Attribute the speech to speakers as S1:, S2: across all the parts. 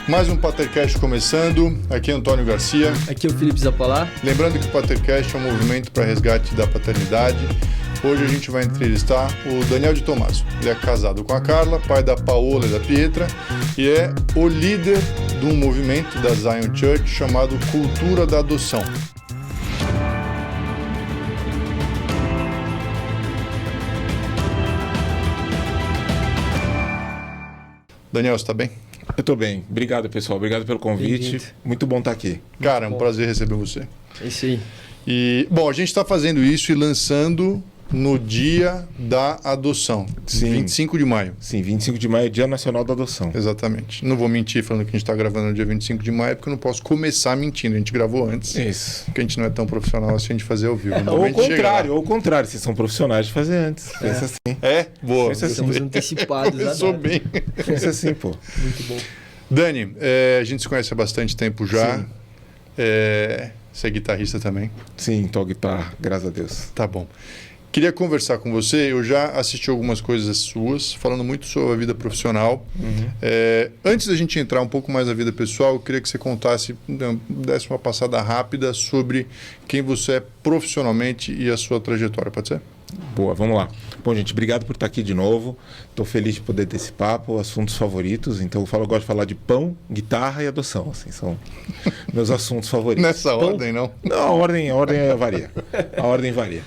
S1: Mais um PaterCast começando. Aqui é Antônio Garcia.
S2: Aqui é o Felipe Zappalá.
S1: Lembrando que o PaterCast é um movimento para resgate da paternidade. Hoje a gente vai entrevistar o Daniel de Tomaso. Ele é casado com a Carla, pai da Paola e da Pietra, e é o líder de um movimento da Zion Church chamado Cultura da Adoção. Daniel, você está bem?
S3: Eu estou bem. Obrigado, pessoal. Obrigado pelo convite. Muito bom estar aqui.
S1: Cara, é um prazer receber você.
S2: É isso aí.
S1: E, bom, a gente está fazendo isso e lançando no dia da adoção,
S3: Sim.
S1: 25 de maio.
S3: Sim, 25 de maio é Dia Nacional da Adoção.
S1: Exatamente. Não vou mentir falando que a gente está gravando no dia 25 de maio, porque eu não posso começar mentindo. A gente gravou antes.
S3: Isso.
S1: Porque a gente não é tão profissional assim de fazer ao vivo.
S3: Ou o contrário, vocês são profissionais de fazer antes. Pensa assim.
S1: É? Boa.
S3: Pensa assim.
S2: Estamos antecipados.
S1: Começou bem.
S3: Pensa assim, pô.
S2: Muito bom.
S1: Dani, a gente se conhece há bastante tempo já.
S3: Sim.
S1: Você é guitarrista também?
S3: Sim, toco guitarra, graças a Deus.
S1: Tá bom. Queria conversar com você. Eu já assisti algumas coisas suas, falando muito sobre a vida profissional. Antes da gente entrar um pouco mais na vida pessoal, eu queria que você contasse, desse uma passada rápida sobre quem você é profissionalmente e a sua trajetória. Pode ser?
S3: Boa, vamos lá. Bom, gente, obrigado por estar aqui de novo. Estou feliz de poder ter esse papo, assuntos favoritos. Então, eu gosto de falar de pão, guitarra e adoção. Assim, são meus assuntos favoritos.
S1: Nessa ordem, não?
S3: Não, a ordem varia. A ordem varia.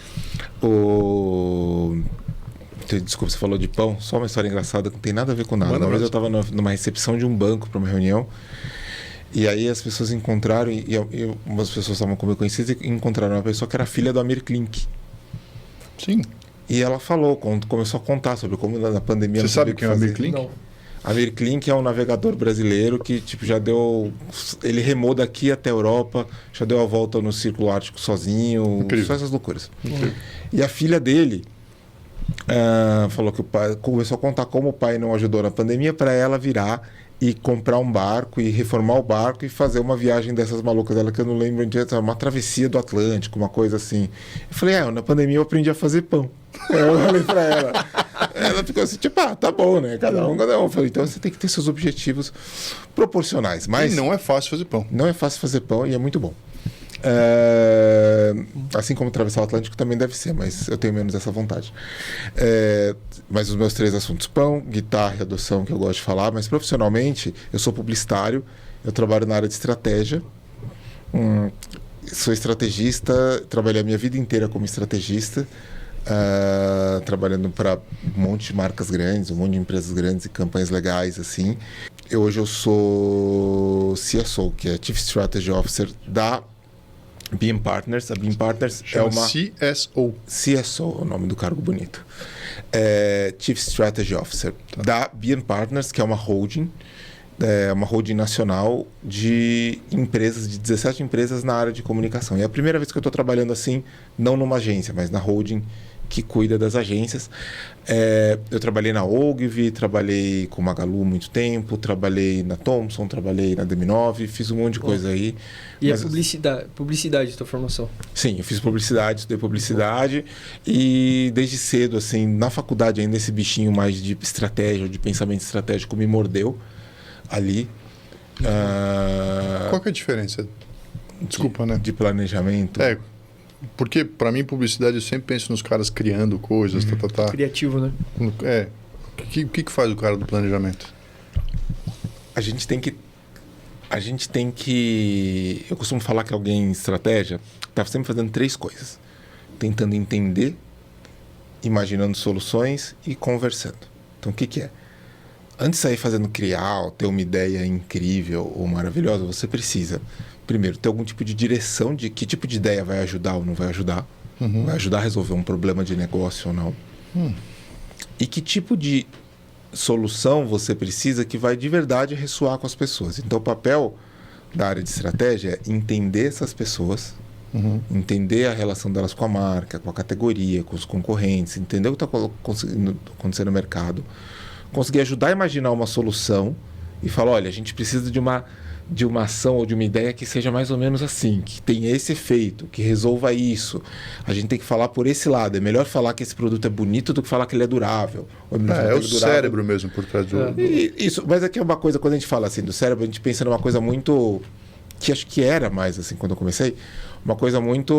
S3: Desculpa, você falou de pão. Só uma história engraçada que não tem nada a ver com nada. Uma vez eu estava numa recepção de um banco para uma reunião. E aí as pessoas encontraram, e umas pessoas estavam como conhecidas e encontraram uma pessoa que era filha do Amir Klink.
S1: Sim.
S3: E ela começou a contar sobre como na pandemia...
S1: Você sabe quem é o Amir Klink?
S2: Não.
S3: Amir Klink é um navegador brasileiro que já deu... Ele remou daqui até a Europa, já deu a volta no Círculo Ártico sozinho,
S1: Incrível.
S3: só essas loucuras.
S1: Incrível.
S3: E a filha dele falou que o pai começou a contar como o pai não ajudou na pandemia para ela virar e comprar um barco e reformar o barco e fazer uma viagem dessas malucas dela, que eu não lembro onde é, uma travessia do Atlântico, uma coisa assim. Eu falei, na pandemia eu aprendi a fazer pão. Eu falei pra ela. Ela ficou assim, tipo, tá bom, né? Cada um. Eu falei, então você tem que ter seus objetivos proporcionais. Mas
S1: E não é fácil fazer pão.
S3: não é fácil fazer pão e é muito bom. Assim como atravessar o Atlântico também deve ser, mas eu tenho menos essa vontade. Mas os meus 3 assuntos: pão, guitarra e adoção, que eu gosto de falar. Mas profissionalmente, eu sou publicitário, eu trabalho na área de estratégia. Sou estrategista, trabalhei a minha vida inteira como estrategista, trabalhando para um monte de marcas grandes, um monte de empresas grandes e campanhas legais, assim. Hoje eu sou CSO, que é Chief Strategy Officer da Beam Partners. A Beam Partners
S1: Chama
S3: é uma...
S1: CSO.
S3: CSO é o nome do cargo bonito. Chief Strategy Officer da Beam Partners, que é uma holding nacional de empresas, de 17 empresas na área de comunicação. E é a primeira vez que eu estou trabalhando assim, não numa agência, mas na holding que cuida das agências. Eu trabalhei na Ogilvy, trabalhei com Magalu muito tempo, trabalhei na Thomson, trabalhei na DM9, fiz um monte de coisa aí.
S2: E a publicidade da tua formação?
S3: Sim, eu fiz publicidade, estudei publicidade e desde cedo, assim, na faculdade ainda esse bichinho mais de estratégia, de pensamento estratégico me mordeu ali.
S1: Qual que é a diferença? Desculpa, né?
S3: De planejamento.
S1: Porque para mim publicidade eu sempre penso nos caras criando coisas,
S2: Criativo, né?
S1: O que faz o cara do planejamento?
S3: A gente tem que... Eu costumo falar que alguém em estratégia está sempre fazendo 3 coisas. Tentando entender, imaginando soluções e conversando. Então, o que é? Antes de sair fazendo criar, ter uma ideia incrível ou maravilhosa, você precisa, primeiro, ter algum tipo de direção de que tipo de ideia vai ajudar ou não vai ajudar. Vai ajudar a resolver um problema de negócio ou não. E que tipo de solução você precisa que vai de verdade ressoar com as pessoas. Então, o papel da área de estratégia é entender essas pessoas, entender a relação delas com a marca, com a categoria, com os concorrentes, entender o que está acontecendo no mercado, conseguir ajudar a imaginar uma solução e falar, olha, a gente precisa de uma de uma ação ou de uma ideia que seja mais ou menos assim, que tenha esse efeito, que resolva isso. A gente tem que falar por esse lado. É melhor falar que esse produto é bonito do que falar que ele é durável.
S1: É o cérebro mesmo por trás do...
S3: Isso, mas aqui é uma coisa, quando a gente fala assim do cérebro, a gente pensa numa coisa muito... que acho que era mais assim quando eu comecei, uma coisa muito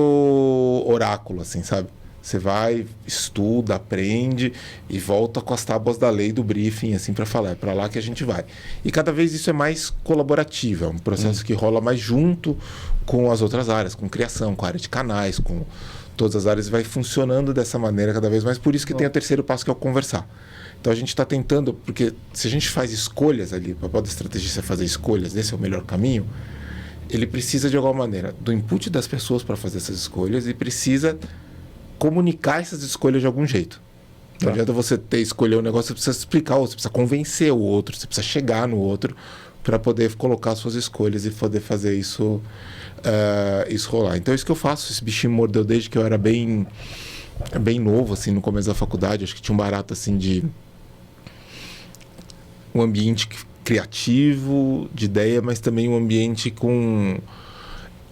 S3: oráculo, assim, sabe? Você vai, estuda, aprende e volta com as tábuas da lei do briefing, assim, para falar, é para lá que a gente vai. E cada vez isso é mais colaborativo, é um processo que rola mais junto com as outras áreas, com criação, com a área de canais, com todas as áreas, vai funcionando dessa maneira cada vez mais. Por isso que tem o terceiro passo, que é o conversar. Então a gente está tentando, porque se a gente faz escolhas ali, o papel da estrategista é fazer escolhas, esse é o melhor caminho, ele precisa de alguma maneira do input das pessoas para fazer essas escolhas e precisa comunicar essas escolhas de algum jeito. Não adianta você escolher um negócio, você precisa explicar, você precisa convencer o outro, você precisa chegar no outro para poder colocar suas escolhas e poder fazer isso, isso rolar. Então é isso que eu faço. Esse bichinho mordeu desde que eu era bem novo, assim, no começo da faculdade. Acho que tinha um barato assim de um ambiente criativo, de ideia, mas também um ambiente com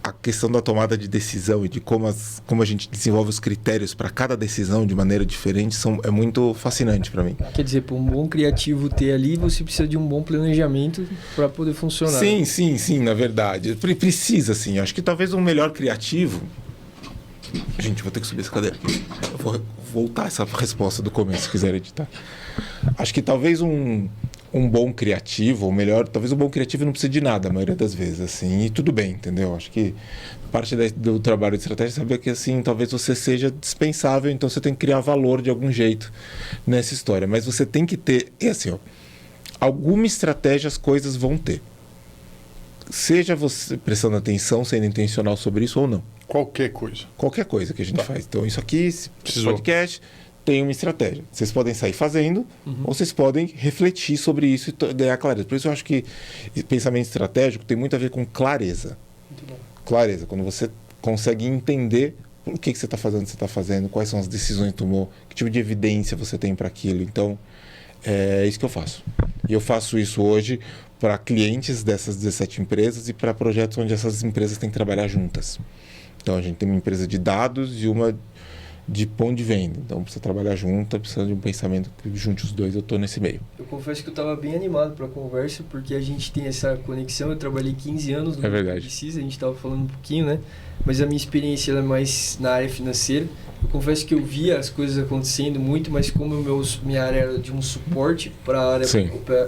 S3: a questão da tomada de decisão e de como a gente desenvolve os critérios para cada decisão de maneira diferente é muito fascinante para mim.
S2: Quer dizer, para um bom criativo ter ali, você precisa de um bom planejamento para poder funcionar.
S3: Sim, na verdade. Precisa, sim. Acho que talvez um melhor criativo... Gente, vou ter que subir essa cadeira aqui. Eu vou voltar essa resposta do começo, se quiser editar. Acho que talvez um bom criativo, ou melhor, talvez um bom criativo não precise de nada, a maioria das vezes, assim, e tudo bem, entendeu? Acho que parte do trabalho de estratégia é saber que, assim, talvez você seja dispensável, então você tem que criar valor de algum jeito nessa história, mas você tem que ter, e assim, ó, alguma estratégia as coisas vão ter. Seja você prestando atenção, sendo intencional sobre isso ou não.
S1: Qualquer coisa
S3: que a gente faz. Então, isso aqui, esse podcast... tem uma estratégia. Vocês podem sair fazendo, ou vocês podem refletir sobre isso e ganhar clareza. Por isso eu acho que pensamento estratégico tem muito a ver com clareza. Clareza, quando você consegue entender o que você está fazendo, quais são as decisões que tomou, que tipo de evidência você tem para aquilo. Então, é isso que eu faço. E eu faço isso hoje para clientes dessas 17 empresas e para projetos onde essas empresas têm que trabalhar juntas. Então, a gente tem uma empresa de dados e uma de ponto de venda. Então precisa trabalhar junto, precisa de um pensamento que junte os dois. Eu estou nesse meio.
S2: Eu confesso que eu estava bem animado para a conversa, porque a gente tem essa conexão. Eu trabalhei 15 anos no Publicis, a gente estava falando um pouquinho, né? Mas a minha experiência é mais na área financeira. Eu confesso que eu via as coisas acontecendo muito, mas como minha área era de um suporte para a área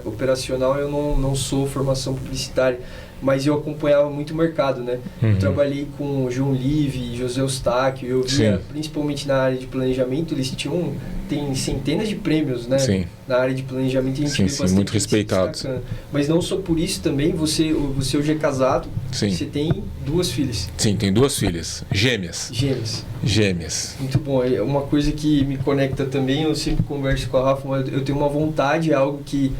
S2: operacional, eu não sou formação publicitária. Mas eu acompanhava muito o mercado, né? Eu trabalhei com o João Live, José Eustáquio, eu via, principalmente na área de planejamento, eles tem centenas de prêmios, né? Na área de planejamento, a gente vê bastante
S3: muito respeitados.
S2: Mas não só por isso também, você hoje é casado, você tem 2 filhas.
S3: Sim, tem 2 filhas, gêmeas.
S2: Muito bom, é uma coisa que me conecta também, eu sempre converso com a Rafa, eu tenho uma vontade, é algo que...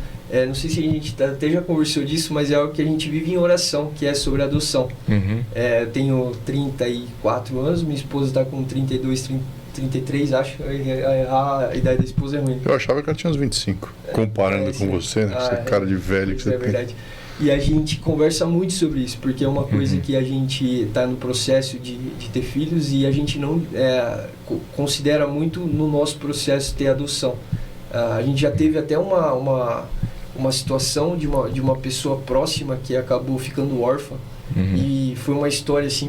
S2: não sei se a gente até já conversou disso, mas é algo que a gente vive em oração, que é sobre adoção. Eu tenho 34 anos, minha esposa está com 32, 33, acho. A idade da esposa é ruim.
S1: Eu achava que ela tinha uns 25, comparando com você, né? Esse cara de velho que você tem. É
S2: verdade. E a gente conversa muito sobre isso, porque é uma coisa que a gente está no processo de ter filhos e a gente não considera muito no nosso processo ter adoção. A gente já teve até uma situação de uma pessoa próxima que acabou ficando órfã. E foi uma história assim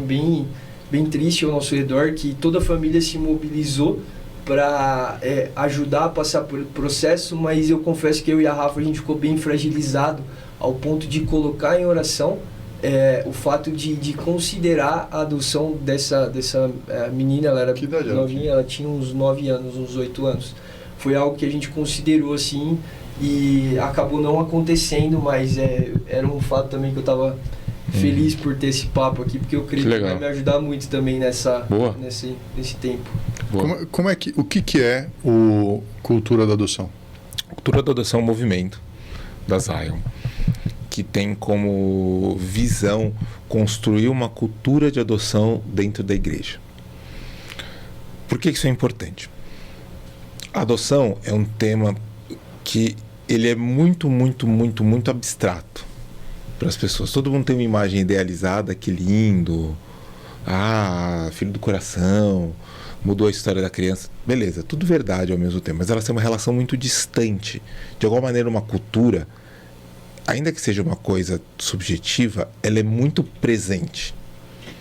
S2: bem triste ao nosso redor, que toda a família se mobilizou para ajudar a passar por processo, mas eu confesso que eu e a Rafa a gente ficou bem fragilizado ao ponto de colocar em oração o fato de considerar a adoção dessa menina. Ela era novinha, ela tinha uns 9 anos, uns 8 anos. Foi algo que a gente considerou assim e acabou não acontecendo, mas era um fato também que eu estava feliz por ter esse papo aqui, porque eu creio que vai me ajudar muito também nesse tempo.
S1: O que é o Cultura da Adoção?
S3: Cultura da Adoção é um movimento da Zion que tem como visão construir uma cultura de adoção dentro da igreja. Por que isso é importante? A adoção é um tema que ele é muito, muito, muito, muito abstrato. para as pessoas. Todo mundo tem uma imagem idealizada, que lindo, filho do coração, mudou a história da criança. Beleza, tudo verdade ao mesmo tempo, mas elas têm uma relação muito distante. De alguma maneira, uma cultura, ainda que seja uma coisa subjetiva, ela é muito presente.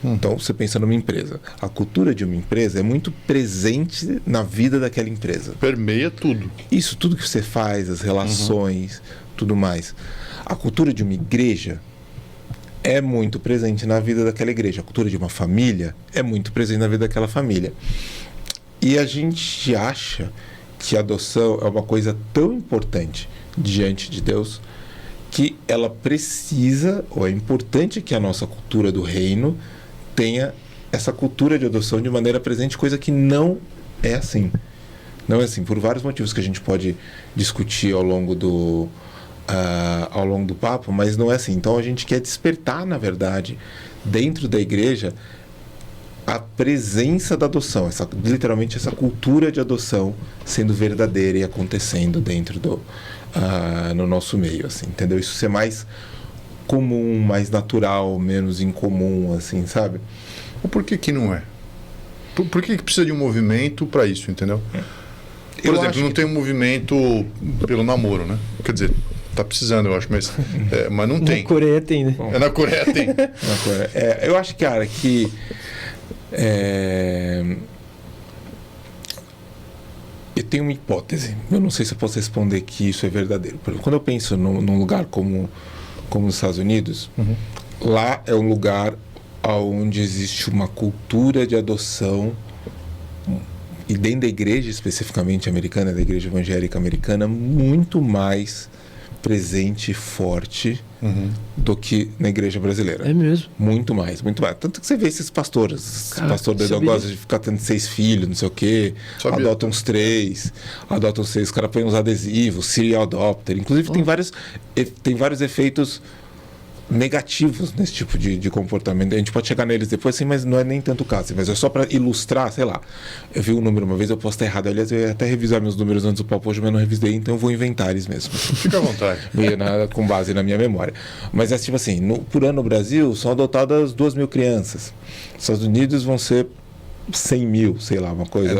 S3: Então, você pensa numa empresa. A cultura de uma empresa é muito presente na vida daquela empresa.
S1: Permeia tudo.
S3: Isso, tudo que você faz, as relações, tudo mais. A cultura de uma igreja é muito presente na vida daquela igreja. A cultura de uma família é muito presente na vida daquela família. E a gente acha que a adoção é uma coisa tão importante diante de Deus que ela precisa, ou é importante que a nossa cultura do reino tenha essa cultura de adoção de maneira presente, coisa que não é assim. Não é assim, por vários motivos que a gente pode discutir ao longo do papo, mas não é assim. Então a gente quer despertar, na verdade, dentro da igreja, a presença da adoção, literalmente essa cultura de adoção sendo verdadeira e acontecendo dentro no nosso meio, assim, entendeu? Isso ser mais comum, mais natural, menos incomum, assim, sabe?
S1: Por que não é? Por que precisa de um movimento para isso, entendeu? Por exemplo, não tem um movimento pelo namoro, né? Quer dizer, tá precisando, eu acho, mas não tem.
S2: Na Coreia tem, né?
S1: Na Coreia tem.
S3: Eu acho, cara, que eu tenho uma hipótese. Eu não sei se eu posso responder que isso é verdadeiro. Por exemplo, quando eu penso num lugar como os Estados Unidos, lá é um lugar onde existe uma cultura de adoção, e dentro da igreja especificamente americana, da igreja evangélica americana, muito mais presente e forte do que na igreja brasileira.
S2: É mesmo?
S3: Muito mais, muito mais. Tanto que você vê esses pastores, pastores que gostam de ficar tendo 6 filhos, não sei o quê, adotam uns 3, adotam 6, os caras põem uns adesivos, serial adopter. Inclusive tem vários efeitos negativos nesse tipo de comportamento. A gente pode chegar neles depois, assim, mas não é nem tanto o caso. Mas é só para ilustrar, sei lá. Eu vi um número uma vez, eu posso estar errado. Aliás, eu ia até revisar meus números antes do papo hoje, mas não revisei, então eu vou inventar eles mesmo.
S1: Fica à vontade.
S3: Com base na minha memória. Mas é tipo assim, por ano no Brasil são adotadas 2.000 crianças. Nos Estados Unidos vão ser 100 mil, sei lá, uma coisa.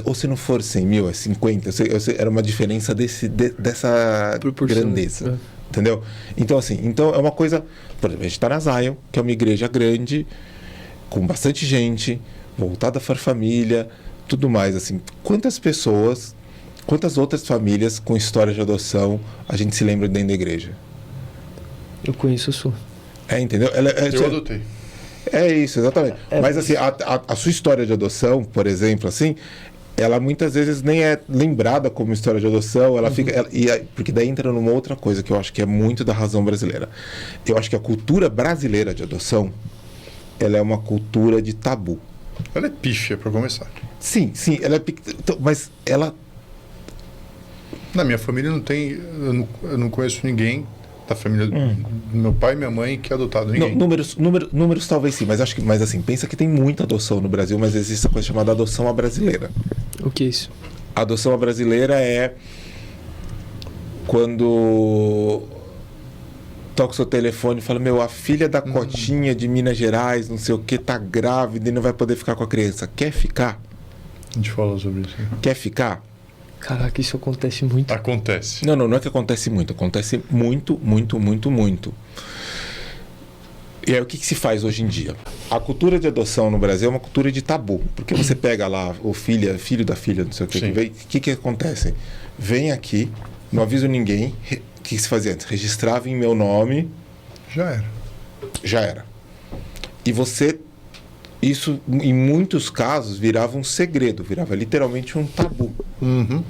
S3: Ou se não for 100 mil, é 50. Era uma diferença dessa grandeza. Entendeu? Então, assim, é uma coisa. Por exemplo, a gente está na Zion, que é uma igreja grande, com bastante gente, voltada para a família, tudo mais. Assim, quantas outras famílias com história de adoção a gente se lembra dentro da igreja?
S2: Eu conheço a sua.
S3: Entendeu?
S1: Eu adotei.
S3: É isso, exatamente. Mas, assim, a sua história de adoção, por exemplo, assim, ela muitas vezes nem é lembrada como história de adoção, ela fica. Porque daí entra numa outra coisa que eu acho que é muito da razão brasileira. Eu acho que a cultura brasileira de adoção, ela é uma cultura de tabu.
S1: Ela é pífia, para começar.
S3: Sim, ela é. Mas ela.
S1: Na minha família não tem. Eu não conheço ninguém da família do meu pai e minha mãe que é adotado. Ninguém.
S3: Números talvez sim, mas acho que. Mas assim, pensa que tem muita adoção no Brasil, mas existe essa coisa chamada adoção à brasileira.
S2: O que é isso?
S3: A adoção à brasileira é quando toca o seu telefone e fala: a filha da Cotinha de Minas Gerais, não sei o que, tá grávida e não vai poder ficar com a criança. Quer ficar?
S1: A gente falou sobre isso.
S3: Quer ficar?
S2: Caraca, isso acontece muito.
S1: Acontece.
S3: Não é que acontece muito. Acontece muito, muito, muito, muito. E aí o que se faz hoje em dia? A cultura de adoção no Brasil é uma cultura de tabu. Porque você pega lá o filho da filha, não sei o que, o que acontece? Vem aqui, não aviso ninguém. O que se fazia antes? Registrava em meu nome. Já era. E você... Isso, em muitos casos, virava um segredo, virava literalmente um tabu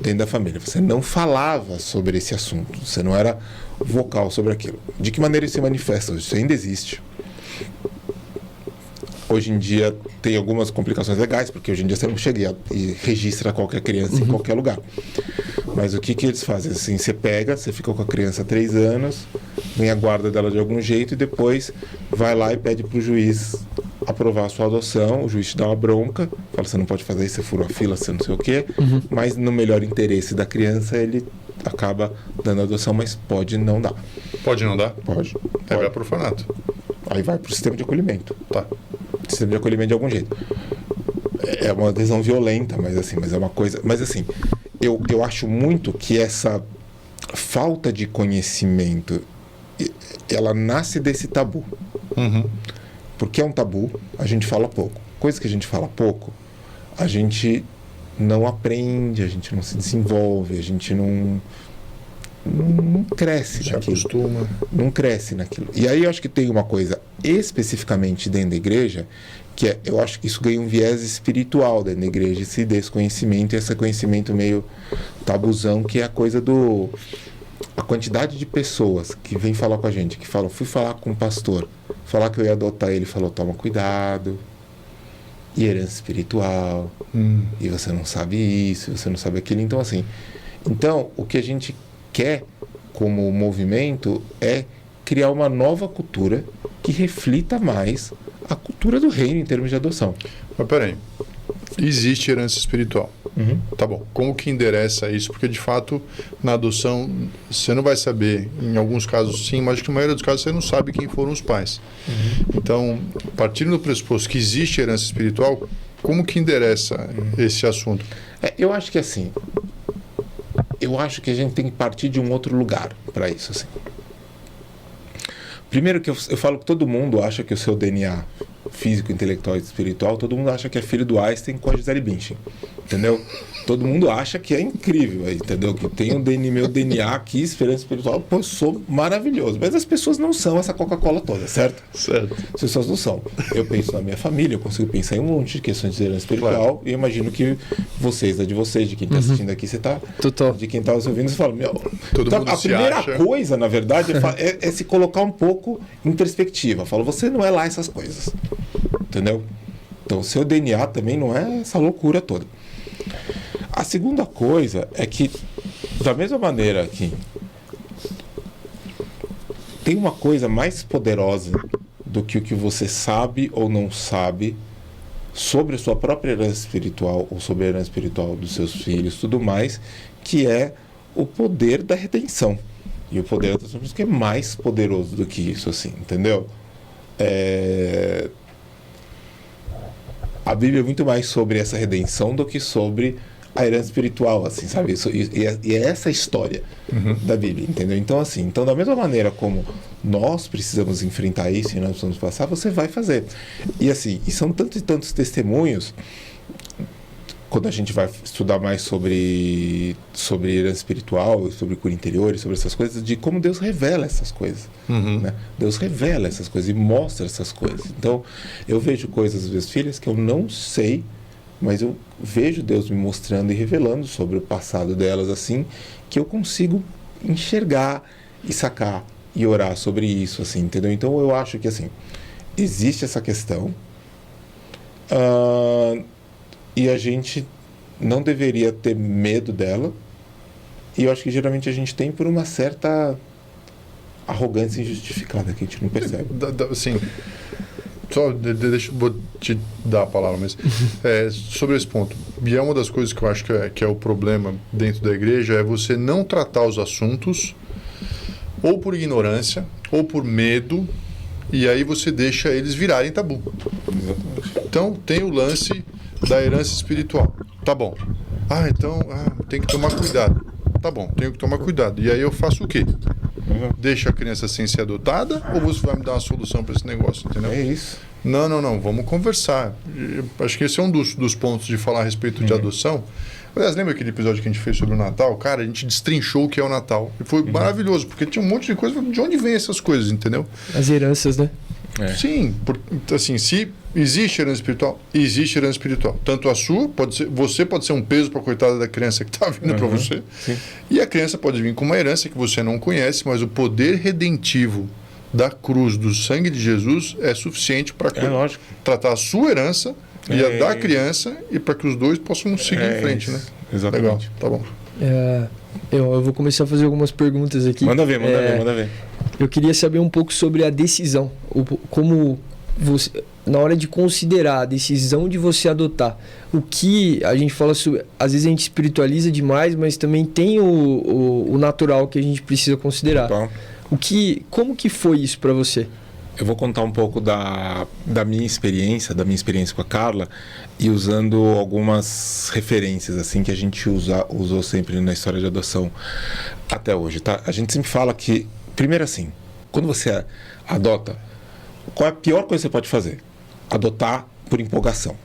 S3: dentro da família. Você não falava sobre esse assunto, você não era vocal sobre aquilo. De que maneira isso se manifesta? Isso ainda existe. Hoje em dia tem algumas complicações legais, porque hoje em dia você não chega e registra qualquer criança em qualquer lugar. Mas o que eles fazem? Assim, você fica com a criança 3 anos, vem a guarda dela de algum jeito e depois vai lá e pede para o juiz aprovar a sua adoção. O juiz te dá uma bronca, fala: você não pode fazer isso, você furou a fila, você não sei o quê, mas no melhor interesse da criança ele acaba dando adoção, mas pode não dar.
S1: Pode não dar?
S3: Pode.
S1: Aí vai pro orfanato.
S3: Aí vai pro sistema de acolhimento.
S1: Tá.
S3: Sistema de acolhimento de algum jeito. É uma adesão violenta, mas é uma coisa... Mas assim, eu acho muito que essa falta de conhecimento, ela nasce desse tabu.
S1: Uhum.
S3: Porque é um tabu, a gente fala pouco. Coisa que a gente fala pouco, a gente não aprende, a gente não se desenvolve, a gente não cresce
S1: Se
S3: naquilo.
S1: acostuma.
S3: Não cresce naquilo. E aí eu acho que tem uma coisa especificamente dentro da igreja, que é, eu acho que isso ganha um viés espiritual dentro da igreja, esse desconhecimento, esse conhecimento meio tabuzão, que é a coisa a quantidade de pessoas que vem falar com a gente, que falam, fui falar com o pastor, falar que eu ia adotar ele, falou, toma cuidado, e herança espiritual, e você não sabe isso, você não sabe aquilo. Então, assim, o que a gente quer como movimento é criar uma nova cultura que reflita mais a cultura do reino em termos de adoção.
S1: Mas peraí, existe herança espiritual.
S3: Uhum.
S1: Tá bom, como que endereça isso? Porque de fato, na adoção, você não vai saber, em alguns casos sim, mas acho que na maioria dos casos você não sabe quem foram os pais.
S3: Uhum.
S1: Então, partindo do pressuposto que existe herança espiritual, como que endereça esse assunto?
S3: Eu acho que assim, eu acho que a gente tem que partir de um outro lugar para isso, assim. Primeiro que eu falo que todo mundo acha que o seu DNA físico, intelectual e espiritual, todo mundo acha que é filho do Einstein com a Gisele Bündchen, entendeu? Todo mundo acha que é incrível, entendeu? Que tem meu DNA aqui, esperança espiritual, pô, eu sou maravilhoso. Mas as pessoas não são essa Coca-Cola toda, certo?
S1: Certo.
S3: As pessoas não são. Eu penso na minha família, eu consigo pensar em um monte de questões de herança espiritual, claro. E eu imagino que vocês, de quem está assistindo aqui, você tá...
S2: Total.
S3: De quem está ouvindo, você fala, meu...
S1: Todo
S3: então,
S1: mundo
S3: a
S1: se
S3: primeira
S1: acha.
S3: coisa, na verdade, é se colocar um pouco em perspectiva. Fala, você não é lá essas coisas, entendeu? Então, o seu DNA também não é essa loucura toda. A segunda coisa é que, da mesma maneira que tem uma coisa mais poderosa do que o que você sabe ou não sabe sobre a sua própria herança espiritual ou sobre a herança espiritual dos seus filhos, tudo mais, que é o poder da redenção. E o poder da redenção é mais poderoso do que isso, assim, entendeu? A Bíblia é muito mais sobre essa redenção do que sobre a herança espiritual, assim, sabe? Isso, e é essa a história da Bíblia, entendeu? Então, assim, da mesma maneira como nós precisamos enfrentar isso e nós precisamos passar, você vai fazer. E assim, e são tantos e tantos testemunhos, quando a gente vai estudar mais sobre herança espiritual, sobre cura interior, sobre essas coisas, de como Deus revela essas coisas. Né? Deus revela essas coisas e mostra essas coisas. Então, eu vejo coisas das minhas filhas que eu não sei, mas eu vejo Deus me mostrando e revelando sobre o passado delas, assim, que eu consigo enxergar e sacar e orar sobre isso, assim, entendeu? Então eu acho que, assim, existe essa questão e a gente não deveria ter medo dela, e eu acho que geralmente a gente tem por uma certa arrogância injustificada que a gente não percebe.
S1: Assim... Só vou te dar a palavra, mas sobre esse ponto. E é uma das coisas que eu acho que é o problema dentro da igreja, é você não tratar os assuntos ou por ignorância ou por medo, e aí você deixa eles virarem tabu. Então tem o lance da herança espiritual. Tá bom. Tem que tomar cuidado. Tá bom, tenho que tomar cuidado. E aí eu faço o quê? Deixa a criança sem ser adotada, ou você vai me dar uma solução para esse negócio, entendeu?
S3: É isso.
S1: Não, vamos conversar. Acho que esse é um dos pontos de falar a respeito de adoção. Aliás, lembra aquele episódio que a gente fez sobre o Natal? Cara, a gente destrinchou o que é o Natal. E foi maravilhoso, porque tinha um monte de coisa. De onde vem essas coisas, entendeu?
S2: As heranças, né?
S1: Sim, assim, se existe herança espiritual, existe herança espiritual. Tanto a sua, você pode ser um peso para a coitada da criança que está vindo para você. Sim. E a criança pode vir com uma herança que você não conhece, mas o poder redentivo da cruz, do sangue de Jesus, é suficiente para tratar a sua herança e a da criança, e para que os dois possam seguir em frente, né?
S3: Exatamente.
S1: Legal, tá bom.
S2: Eu vou começar a fazer algumas perguntas aqui.
S3: Manda ver.
S2: Eu queria saber um pouco sobre a decisão. Como na hora de considerar a decisão de você adotar, o que a gente fala sobre, às vezes a gente espiritualiza demais, mas também tem o natural que a gente precisa considerar.
S3: Então,
S2: Como que foi isso para você?
S3: eu vou contar um pouco da minha experiência com a Carla e usando algumas referências assim que a gente usou sempre na história de adoção até hoje, tá? A gente sempre fala que, primeiro assim, quando você adota, qual é a pior coisa que você pode fazer? Adotar por empolgação.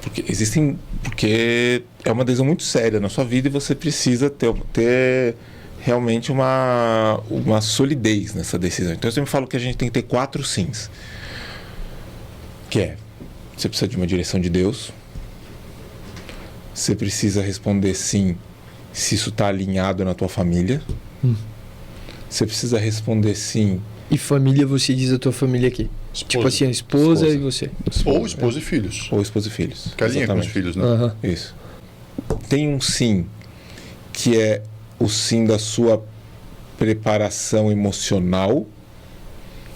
S3: Porque é uma decisão muito séria na sua vida e você precisa ter realmente uma solidez nessa decisão. Então eu sempre falo que a gente tem que ter 4 sims. Que é, você precisa de uma direção de Deus, você precisa responder sim se isso está alinhado na tua família, você precisa responder sim.
S2: E família, você diz a tua família aqui?
S1: Esposa.
S2: Tipo assim, a esposa e você.
S1: Ou esposa e filhos.
S3: Ou esposa e filhos.
S1: Que alinha com os
S3: Exatamente.
S1: filhos, né?
S2: Aham.
S3: Isso. Tem um sim que é o sim da sua preparação emocional,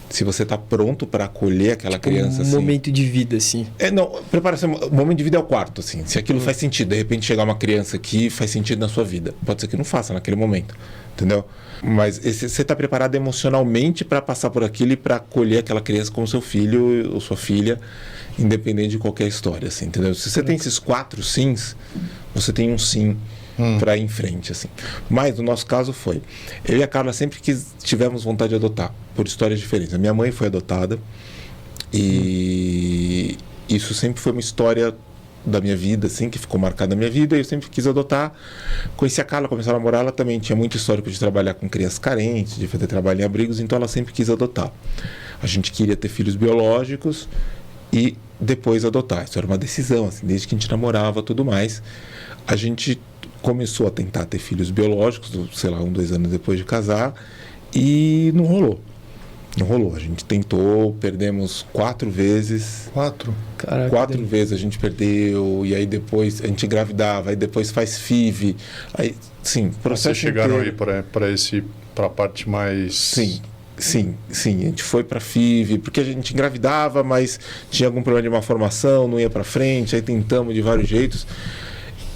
S3: se você está pronto para acolher aquela criança.
S2: Um
S3: assim.
S2: momento de vida, assim.
S3: Não, preparação, o momento de vida é o quarto, assim. Se aquilo faz sentido, de repente chegar uma criança aqui faz sentido na sua vida. Pode ser que não faça naquele momento, entendeu? Mas você está preparado emocionalmente para passar por aquilo e para acolher aquela criança como seu filho ou sua filha, independente de qualquer história, assim, entendeu? Se você tem esses 4 sims, você tem um sim para ir em frente, assim. Mas no nosso caso foi, eu e a Carla sempre tivemos vontade de adotar, por histórias diferentes. A minha mãe foi adotada e isso sempre foi uma história da minha vida, assim, que ficou marcada na minha vida, e eu sempre quis adotar. Conheci a Carla, comecei a namorar, ela também tinha muito histórico de trabalhar com crianças carentes, de fazer trabalho em abrigos, então ela sempre quis adotar. A gente queria ter filhos biológicos e depois adotar. Isso era uma decisão, assim, desde que a gente namorava, tudo mais. A gente começou a tentar ter filhos biológicos, sei lá, 1, 2 anos depois de casar, e não rolou. Não rolou. A gente tentou, perdemos 4 vezes.
S1: 4?
S2: Caraca,
S3: 4 vezes a gente perdeu, e aí depois a gente engravidava, aí depois faz FIV. Aí, sim, processo
S1: Vocês chegaram
S3: inteiro.
S1: aí para a parte mais...
S3: Sim. A gente foi para FIV, porque a gente engravidava, mas tinha algum problema de malformação, não ia para frente, aí tentamos de vários jeitos.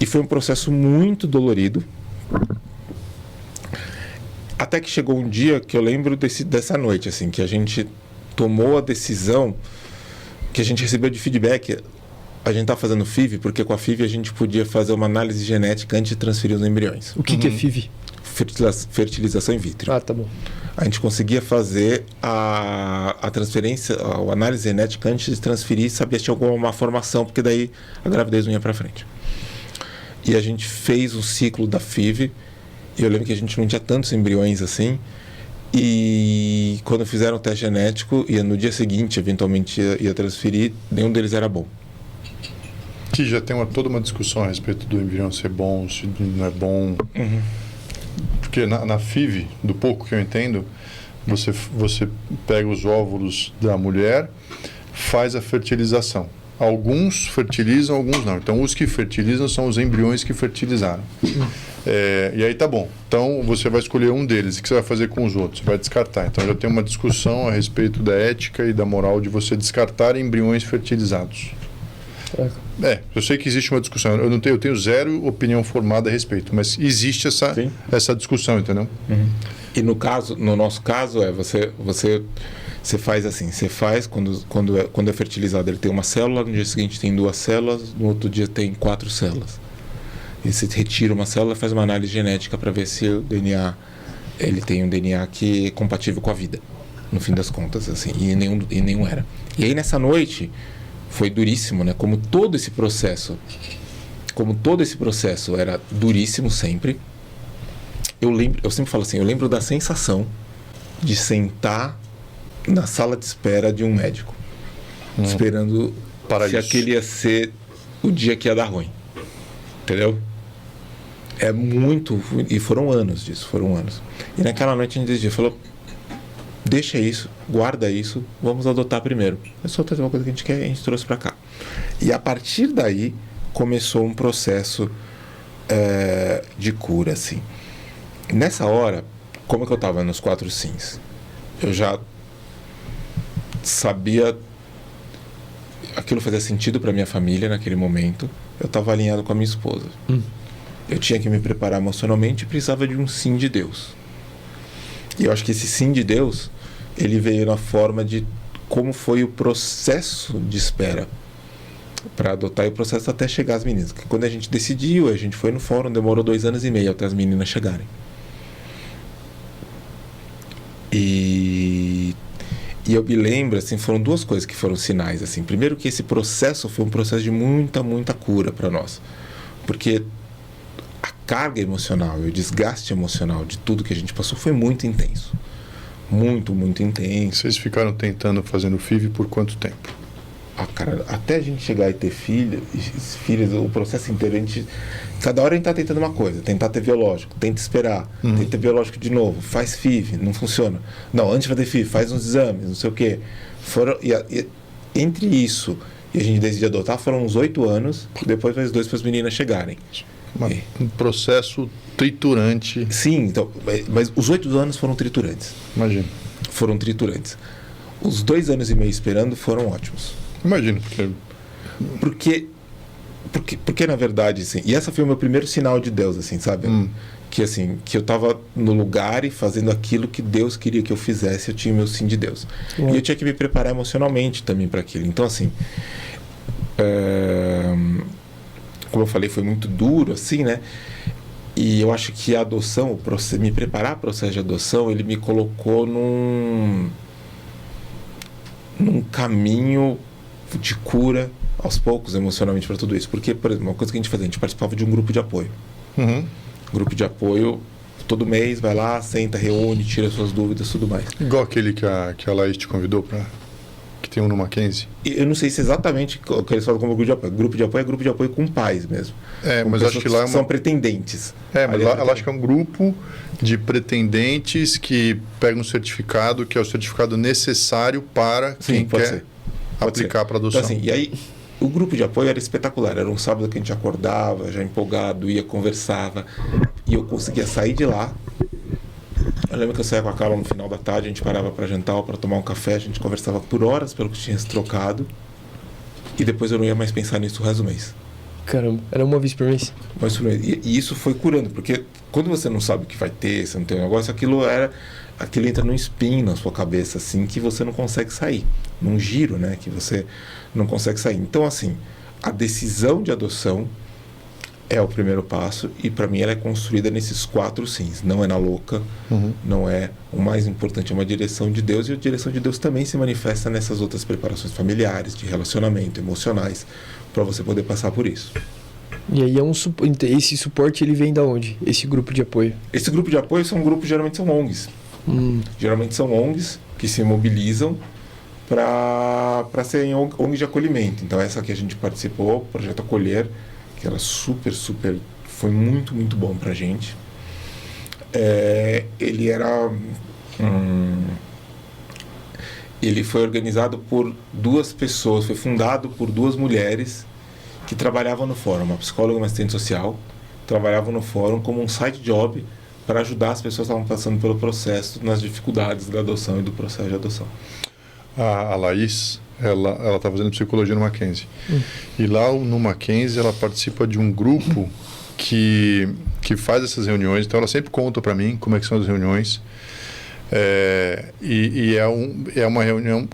S3: E foi um processo muito dolorido. Até que chegou um dia que eu lembro dessa noite, assim, que a gente tomou a decisão, que a gente recebeu de feedback. A gente tá fazendo FIV, porque com a FIV a gente podia fazer uma análise genética antes de transferir os embriões.
S2: O que é FIV?
S3: Fertilização in vitro.
S2: Ah, tá bom.
S3: A gente conseguia fazer a transferência, a análise genética antes de transferir, sabia se tinha alguma malformação, porque daí a gravidez não ia para frente. E a gente fez o ciclo da FIV, e eu lembro que a gente não tinha tantos embriões assim, e quando fizeram o teste genético, e no dia seguinte, eventualmente, ia transferir, nenhum deles era bom.
S1: Que já tem toda uma discussão a respeito do embrião ser bom, se não é bom. Porque na FIV, do pouco que eu entendo, você pega os óvulos da mulher, faz a fertilização. Alguns fertilizam, alguns não. Então, os que fertilizam são os embriões que fertilizaram. E aí tá bom. Então, você vai escolher um deles. O que você vai fazer com os outros? Você vai descartar. Então, já tem uma discussão a respeito da ética e da moral de você descartar embriões fertilizados. Eu sei que existe uma discussão. Eu tenho zero opinião formada a respeito, mas existe essa discussão, entendeu?
S3: E no nosso caso, você faz assim, quando é fertilizado, ele tem uma célula, no dia seguinte tem 2 células, no outro dia tem 4 células. E você retira uma célula e faz uma análise genética para ver se o DNA, ele tem um DNA que é compatível com a vida, no fim das contas, assim, e nenhum era. E aí nessa noite foi duríssimo, né? Como todo esse processo era duríssimo sempre. Eu sempre falo assim, eu lembro da sensação de sentar na sala de espera de um médico, esperando se aquele ia ser o dia que ia dar ruim, entendeu? É muito, e foram anos disso, E naquela noite a gente decidiu, falou, deixa isso, guarda isso, vamos adotar primeiro. É só trazer uma coisa que a gente quer, a gente trouxe pra cá. E a partir daí começou um processo de cura, assim. Nessa hora, como é que eu tava nos 4 sims? Eu já sabia... Aquilo fazia sentido para minha família naquele momento. Eu estava alinhado com a minha esposa. Eu tinha que me preparar emocionalmente e precisava de um sim de Deus. E eu acho que esse sim de Deus, ele veio na forma de como foi o processo de espera para adotar, e o processo até chegar às meninas. Porque quando a gente decidiu, a gente foi no fórum, demorou 2 anos e meio até as meninas chegarem. E eu me lembro, assim, foram 2 coisas que foram sinais, assim. Primeiro, que esse processo foi um processo de muita cura para nós. Porque a carga emocional e o desgaste emocional de tudo que a gente passou foi muito intenso. Muito intenso.
S1: Vocês ficaram tentando, fazendo FIV por quanto tempo?
S3: Cara, até a gente chegar e ter filhos, o processo inteiro, cada hora a gente tá tentando uma coisa, tentar ter biológico, tenta esperar, tenta ter biológico de novo, faz FIV, não funciona. Não, antes de fazer FIV, faz uns exames, não sei o quê. Entre isso e a gente decidiu adotar, foram uns 8 anos, depois mais 2 para as meninas chegarem.
S1: Um processo triturante.
S3: Sim, então, mas os 8 anos foram triturantes.
S1: Imagino.
S3: Foram triturantes. Os 2 anos e meio esperando foram ótimos.
S1: Imagino.
S3: Porque na verdade, assim, e essa foi o meu primeiro sinal de Deus, assim, sabe? Que eu estava no lugar e fazendo aquilo que Deus queria que eu fizesse, eu tinha o meu sim de Deus. E eu tinha que me preparar emocionalmente também para aquilo. Então, assim, como eu falei, foi muito duro, assim, né? E eu acho que a adoção, me preparar para o processo de adoção, ele me colocou num caminho de cura aos poucos emocionalmente para tudo isso. Porque, por exemplo, uma coisa que a gente fazia, a gente participava de um grupo de apoio. Grupo de apoio, todo mês vai lá, senta, reúne, tira suas dúvidas, tudo mais.
S1: Igual aquele que a Laís te convidou para, que tem um no Mackenzie.
S3: Eu não sei se exatamente o que eles falam como grupo de apoio. Grupo de apoio é grupo de apoio com pais mesmo.
S1: Mas acho que lá
S3: são pretendentes.
S1: Mas lá ela acho que é um grupo de pretendentes que pegam um certificado, que é o certificado necessário para quem quer aplicar para adoção.
S3: Então, assim, e aí, o grupo de apoio era espetacular. Era um sábado que a gente acordava, já empolgado, ia, conversava. E eu conseguia sair de lá. Eu lembro que eu saía com a Carla no final da tarde, a gente parava para jantar ou para tomar um café, a gente conversava por horas pelo que tinha se trocado. E depois eu não ia mais pensar nisso o resto do mês.
S2: Caramba, era uma vez por mês?
S3: E isso foi curando, porque quando você não sabe o que vai ter, você não tem um negócio, aquilo entra num espinho na sua cabeça, assim, que você não consegue sair. Num giro, né, que você não consegue sair. Então, assim, a decisão de adoção é o primeiro passo, e para mim ela é construída nesses 4 sims. Não é na louca, não é... O mais importante é uma direção de Deus, e a direção de Deus também se manifesta nessas outras preparações familiares, de relacionamento, emocionais, para você poder passar por isso.
S2: E aí esse suporte ele vem da onde? Esse grupo de apoio?
S3: Esse grupo de apoio geralmente são ONGs. Geralmente são ONGs que se mobilizam para serem ONGs de acolhimento. Então essa que a gente participou, o Projeto Acolher, que era foi muito bom pra gente. Ele era ele foi organizado por 2 pessoas, foi fundado por 2 mulheres que trabalhavam no fórum, uma psicóloga e uma assistente social, trabalhavam no fórum como um side job para ajudar as pessoas que estavam passando pelo processo, nas dificuldades da adoção e do processo de adoção.
S1: A Laís, ela está fazendo psicologia no Mackenzie. E lá no Mackenzie ela participa de um grupo que faz essas reuniões. Então ela sempre conta para mim como é que são as reuniões. É uma reunião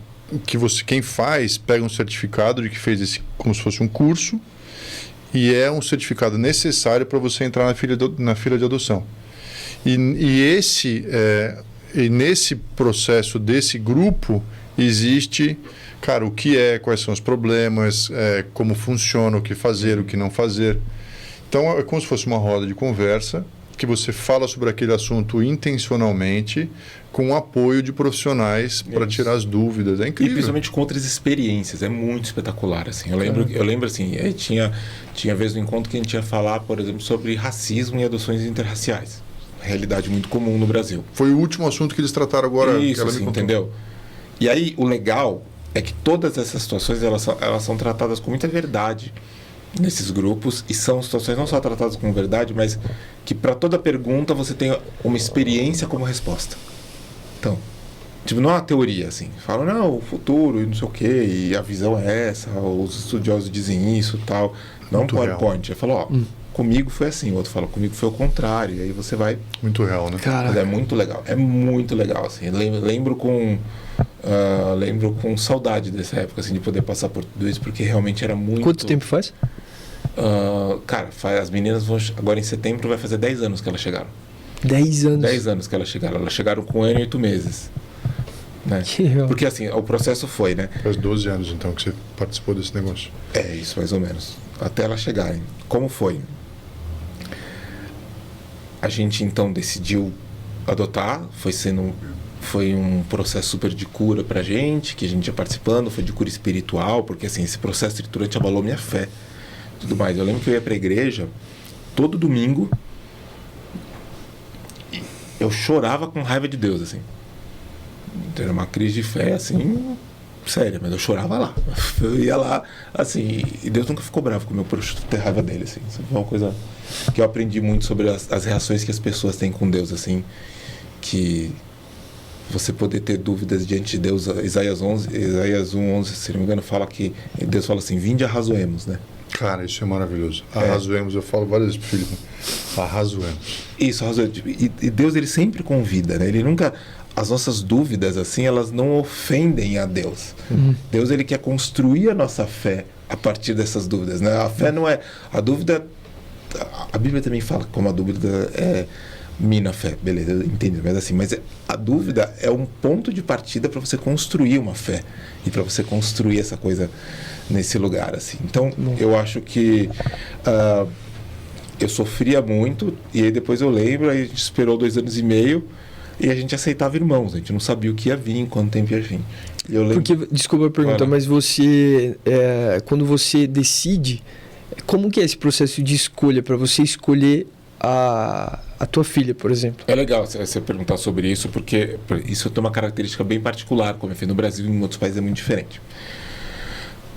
S1: que quem faz pega um certificado de que fez como se fosse um curso, e é um certificado necessário para você entrar na fila de adoção. E nesse processo desse grupo existe, cara, o que quais são os problemas, como funciona, o que fazer, o que não fazer. Então é como se fosse uma roda de conversa que você fala sobre aquele assunto intencionalmente, com apoio de profissionais para tirar as dúvidas. É incrível.
S3: E principalmente com outras experiências, é muito espetacular, assim. Eu lembro assim, tinha vez no encontro que a gente ia falar, por exemplo, sobre racismo e adoções interraciais. Realidade muito comum no Brasil.
S1: Foi o último assunto que eles trataram agora.
S3: Isso, assim, entendeu? E aí, o legal é que todas essas situações, elas são tratadas com muita verdade nesses grupos, e são situações não só tratadas com verdade, mas que para toda pergunta você tem uma experiência como resposta. Então, Tipo, não é uma teoria, assim. Falam, não, o futuro e não sei o quê, e a visão é essa, os estudiosos dizem isso e tal. Não um PowerPoint. Eu falo, ó, comigo foi assim. O outro fala, comigo foi o contrário. E aí você vai...
S1: Muito real, né?
S3: Mas é muito legal. É muito legal, assim. Eu lembro com saudade dessa época, assim, de poder passar por tudo isso, porque realmente era muito...
S2: Quanto tempo faz?
S3: Cara, as meninas vão... Agora em setembro vai fazer 10 anos que elas chegaram.
S2: 10 anos?
S3: 10 anos que elas chegaram. Elas chegaram com 1 ano e 8 meses. Né?
S2: Que legal.
S3: Porque assim, o processo foi, né?
S1: Faz 12 anos então que você participou desse negócio.
S3: É isso, mais ou menos. Até elas chegarem. Como foi? A gente então decidiu adotar. Foi um processo super de cura pra gente, que a gente ia participando. Foi de cura espiritual, porque assim, esse processo triturante abalou minha fé. Tudo mais. Eu lembro que eu ia pra igreja todo domingo. Eu chorava com raiva de Deus, assim. Era uma crise de fé, assim, séria, mas eu chorava lá. Eu ia lá, assim, e Deus nunca ficou bravo comigo por eu ter raiva dele, assim. Isso foi uma coisa que eu aprendi muito sobre as reações que as pessoas têm com Deus, assim, que você poder ter dúvidas diante de Deus. Isaías 1:11, se não me engano, fala que Deus fala assim, vinde arrazoemos, né?
S1: Cara, isso é maravilhoso. Arrazoemos, eu falo várias vezes pro Felipe. Arrazoemos. Isso, arrazoemos.
S3: E Deus, ele sempre convida, né? Ele nunca... As nossas dúvidas, assim, elas não ofendem a Deus. Deus, ele quer construir a nossa fé a partir dessas dúvidas, né? A fé não é... A dúvida... A Bíblia também fala como a dúvida é mina a fé. Beleza, eu entendi. Mas assim, a dúvida é um ponto de partida para você construir uma fé. E para você construir essa coisa nesse lugar, assim. Então, eu acho que... eu sofria muito, e aí depois eu lembro, aí a gente esperou 2 anos e meio, e a gente aceitava irmãos, a gente não sabia o que ia vir, quanto tempo ia vir. Eu lembro...
S2: Porque, desculpa a pergunta, mas você, quando você decide, como que é esse processo de escolha, para você escolher a tua filha, por exemplo?
S3: É legal você perguntar sobre isso, porque isso tem uma característica bem particular, como no Brasil e em outros países é muito diferente.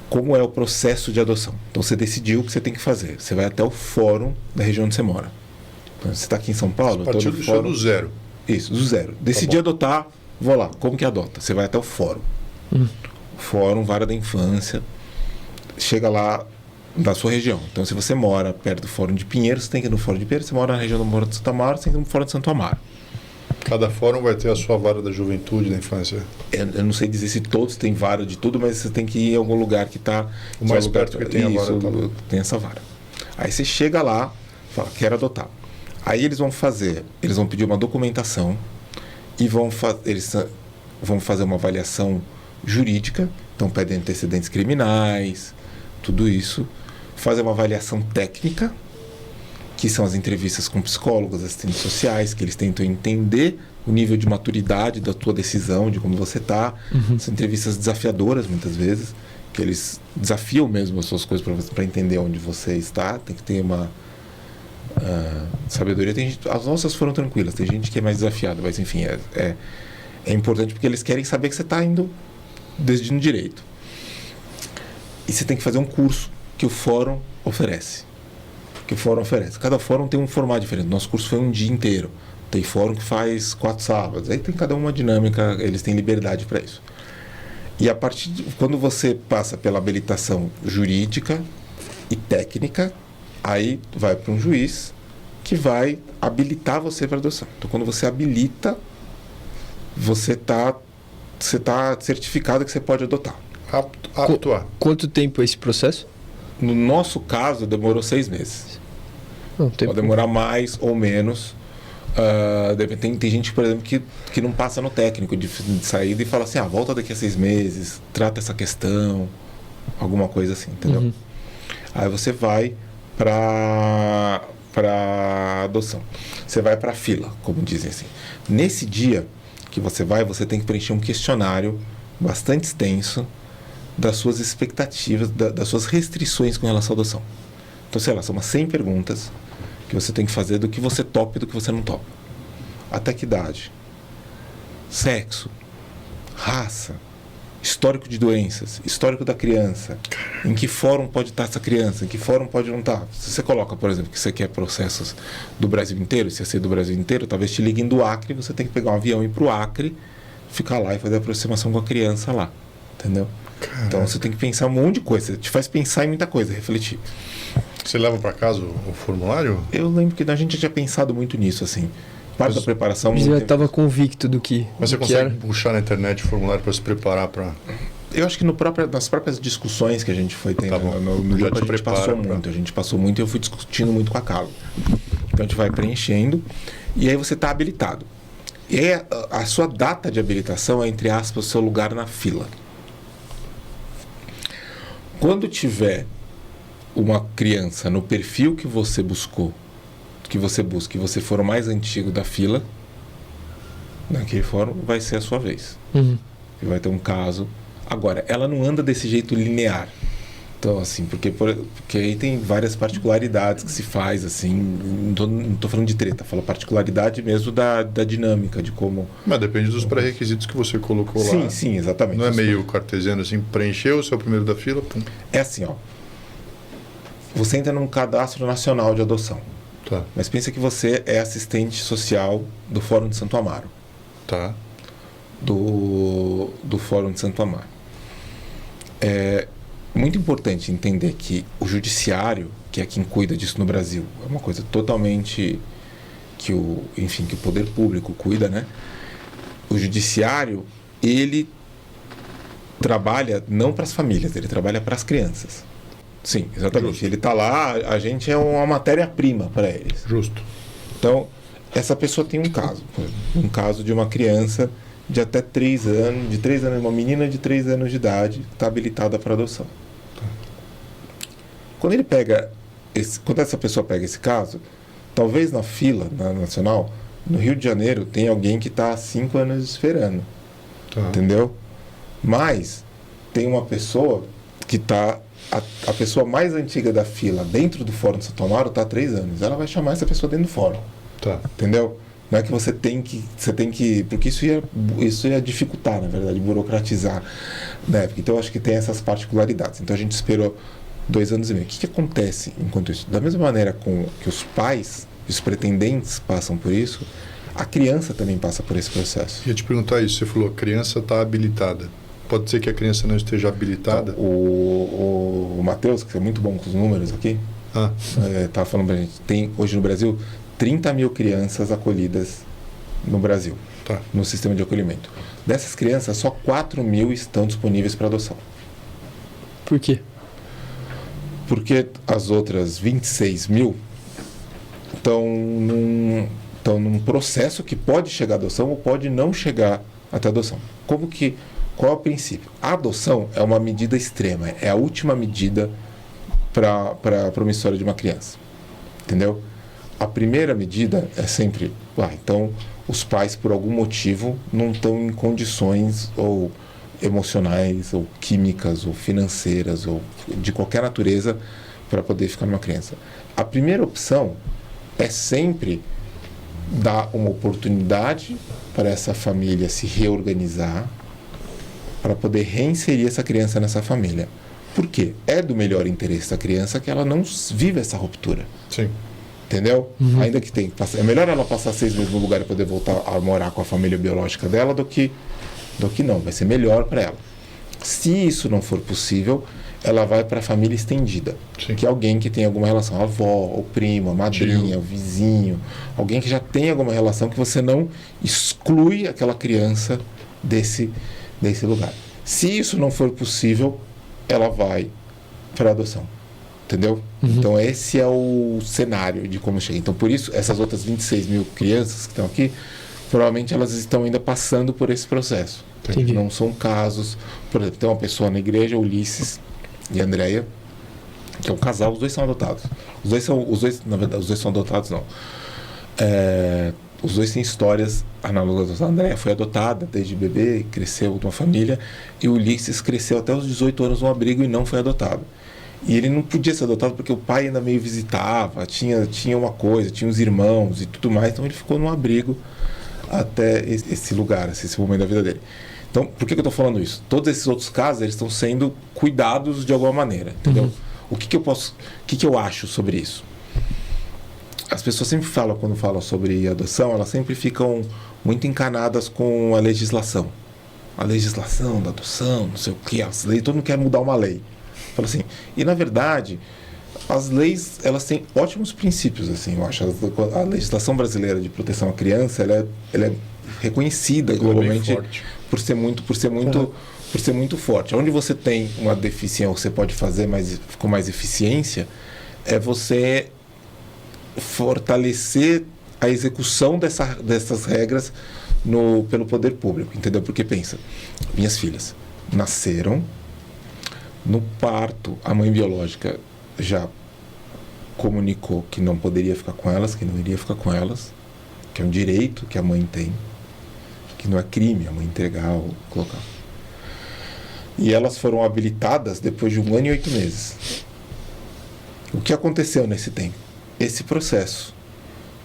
S3: Como é o processo de adoção? Então você decidiu o que você tem que fazer, você vai até o fórum da região onde você mora. Então, você está aqui em São Paulo?
S1: Partiu do zero.
S3: Isso, do zero. Decidi adotar, vou lá. Como que adota? Você vai até o fórum. Fórum, vara da infância. Chega lá na sua região. Então, se você mora perto do fórum de Pinheiros, você tem que ir no fórum de Pinheiros. Se mora na região do Morro de Santo Amaro, você tem que ir no fórum de Santo Amaro.
S1: Cada fórum vai ter a sua vara da juventude, da infância.
S3: Eu não sei dizer se todos têm vara de tudo, mas você tem que ir em algum lugar que está...
S1: O mais perto que tem a vara.
S3: Tem essa vara. Aí você chega lá, fala, quero adotar. Aí eles vão pedir uma documentação e eles vão fazer uma avaliação jurídica, então pedem antecedentes criminais, tudo isso. Fazer uma avaliação técnica, que são as entrevistas com psicólogos, assistentes sociais, que eles tentam entender o nível de maturidade da tua decisão, de como você está. São entrevistas desafiadoras, muitas vezes, que eles desafiam mesmo as suas coisas para entender onde você está. Tem que ter uma... sabedoria. As nossas foram tranquilas, tem gente que é mais desafiada, mas enfim, é importante porque eles querem saber que você está indo decidindo direito. E você tem que fazer um curso que o fórum oferece. Cada fórum tem um formato diferente. Nosso curso foi um dia inteiro. Tem fórum que faz 4 sábados. Aí tem cada uma dinâmica, eles têm liberdade para isso. E a partir de quando você passa pela habilitação jurídica e técnica, aí vai para um juiz que vai habilitar você para adoção. Então, quando você habilita, você tá certificado que você pode adotar.
S1: Apto a.
S2: Quanto tempo é esse processo?
S3: No nosso caso, demorou 6 meses. Pode demorar mais ou menos. Tem gente, por exemplo, que não passa no técnico de saída e fala assim, volta daqui a 6 meses, trata essa questão, alguma coisa assim, entendeu? Aí você vai para adoção. Você vai para a fila, como dizem assim. Nesse dia que você tem que preencher um questionário bastante extenso das suas expectativas, das suas restrições com relação à adoção. Então, sei lá, são umas 100 perguntas que você tem que fazer do que você topa e do que você não topa. Até que idade? Sexo? Raça? Histórico de doenças? Histórico da criança? Em que fórum pode estar essa criança? Em que fórum pode não estar? Se você coloca, por exemplo, que você quer processos do Brasil inteiro, se ia ser do Brasil inteiro, talvez te liguem do Acre, você tem que pegar um avião e ir para o Acre, ficar lá e fazer a aproximação com a criança lá, entendeu?
S1: Caraca.
S3: Então você tem que pensar um monte de coisa, te faz pensar em muita coisa, refletir.
S1: Você leva para casa o formulário?
S3: Eu lembro que a gente já tinha pensado muito nisso, assim. Parte da preparação...
S2: Você já estava convicto do que
S1: Mas você
S2: do que
S1: consegue
S2: era?
S1: puxar na internet o formulário para se preparar para...
S3: Eu acho que nas próprias discussões que a gente foi tendo
S1: Tá bom.
S3: no
S1: Já
S3: grupo,
S1: te
S3: a gente
S1: prepara
S3: passou
S1: pra-
S3: muito. A gente passou muito e eu fui discutindo muito com a Carla. Então a gente vai preenchendo e aí você está habilitado. E aí a sua data de habilitação é, entre aspas, o seu lugar na fila. Quando tiver uma criança no perfil que você buscou, que você busca, e você for o mais antigo da fila, naquele fórum vai ser a sua vez.
S2: Uhum.
S3: E vai ter um caso. Agora, ela não anda desse jeito linear. Então, assim, porque aí tem várias particularidades que se faz, assim. Não tô falando de treta, falo particularidade mesmo da dinâmica, de como.
S1: Mas depende dos pré-requisitos que você colocou
S3: Sim,
S1: lá.
S3: sim, exatamente.
S1: Não é meio cartesiano assim, preencheu o seu primeiro da fila, pum.
S3: É assim, ó. Você entra num cadastro nacional de adoção.
S1: Tá,
S3: Mas pensa que você é assistente social do Fórum de Santo Amaro.
S1: tá.
S3: Do Fórum de Santo Amaro. É muito importante entender que o judiciário, que é quem cuida disso no Brasil, é uma coisa totalmente que o poder público cuida, né? O judiciário, ele trabalha não para as famílias, ele trabalha para as crianças. Sim, exatamente.
S1: Justo.
S3: Ele está lá, a gente é uma matéria-prima para eles.
S1: Justo.
S3: Então, essa pessoa tem um caso de uma criança de até 3 anos, uma menina de 3 anos de idade, está habilitada para adoção. Quando essa pessoa pega esse caso, talvez na fila nacional, no Rio de Janeiro, tem alguém que está há 5 anos esperando,
S1: Tá.
S3: entendeu? Mas tem uma pessoa que está... A pessoa mais antiga da fila dentro do Fórum de Santo Amaro está há 3 anos. Ela vai chamar essa pessoa dentro do fórum.
S1: Tá.
S3: Entendeu? Não é que você tem que porque isso ia dificultar, na verdade, burocratizar, né? Então eu acho que tem essas particularidades. Então a gente esperou 2 anos e meio. O que acontece enquanto isso? Da mesma maneira que os pais, os pretendentes passam por isso, a criança também passa por esse processo.
S1: Ia te perguntar isso, você falou, a criança está habilitada. Pode ser que a criança não esteja habilitada?
S3: Então, o Matheus, que é muito bom com os números aqui, estava falando pra gente, tem hoje no Brasil 30 mil crianças acolhidas no Brasil,
S1: Tá.
S3: no sistema de acolhimento. Dessas crianças, só 4 mil estão disponíveis para adoção.
S2: Por quê?
S3: Porque as outras 26 mil estão num processo que pode chegar à adoção ou pode não chegar até a adoção. Qual é o princípio? A adoção é uma medida extrema, é a última medida para a promissória de uma criança. Entendeu? A primeira medida é sempre, então os pais por algum motivo não estão em condições ou emocionais ou químicas ou financeiras ou de qualquer natureza para poder ficar numa criança. A primeira opção é sempre dar uma oportunidade para essa família se reorganizar para poder reinserir essa criança nessa família. Por quê? É do melhor interesse da criança que ela não viva essa ruptura.
S1: Sim.
S3: Entendeu? Ainda que tem que passar. É melhor ela passar 6 meses no lugar e poder voltar a morar com a família biológica dela do que não. Vai ser melhor para ela. Se isso não for possível, ela vai para a família estendida.
S1: Sim.
S3: Que é alguém que tem alguma relação, a avó, o primo, a madrinha,
S1: Tio.
S3: o vizinho. Alguém que já tem alguma relação que você não exclui aquela criança desse lugar. Se isso não for possível, ela vai para adoção. Entendeu? Então esse é o cenário de como chega. Então por isso, essas outras 26 mil crianças que estão aqui, provavelmente elas estão ainda passando por esse processo.
S2: Entendi.
S3: Não são casos... Por exemplo, tem uma pessoa na igreja, Ulisses e Andréia, que é um casal, os dois são adotados. Na verdade, os dois são adotados, não. Os dois têm histórias análogas. A Andréia foi adotada desde bebê, cresceu numa família, e o Ulisses cresceu até os 18 anos num abrigo e não foi adotado. E ele não podia ser adotado porque o pai ainda meio visitava, tinha uma coisa, tinha os irmãos e tudo mais, então ele ficou num abrigo até esse lugar, esse momento da vida dele. Então, por que eu estou falando isso? Todos esses outros casos, eles estão sendo cuidados de alguma maneira, entendeu? O que eu acho sobre isso? As pessoas sempre falam, quando falam sobre adoção, elas sempre ficam muito encanadas com a legislação. a legislação da adoção, não sei o que, as leis, todo mundo quer mudar uma lei. Fala assim, e na verdade, as leis, elas têm ótimos princípios, assim, eu acho. A legislação brasileira de proteção à criança, ela é reconhecida globalmente por ser muito forte. Onde você tem uma deficiência, você pode fazer com mais eficiência, é você fortalecer a execução dessas regras pelo poder público, entendeu? Porque pensa, minhas filhas nasceram, no parto, a mãe biológica já comunicou que não poderia ficar com elas, que não iria ficar com elas, que é um direito que a mãe tem, que não é crime a mãe entregar ou colocar. E elas foram habilitadas depois de 1 ano e 8 meses. O que aconteceu nesse tempo? Esse processo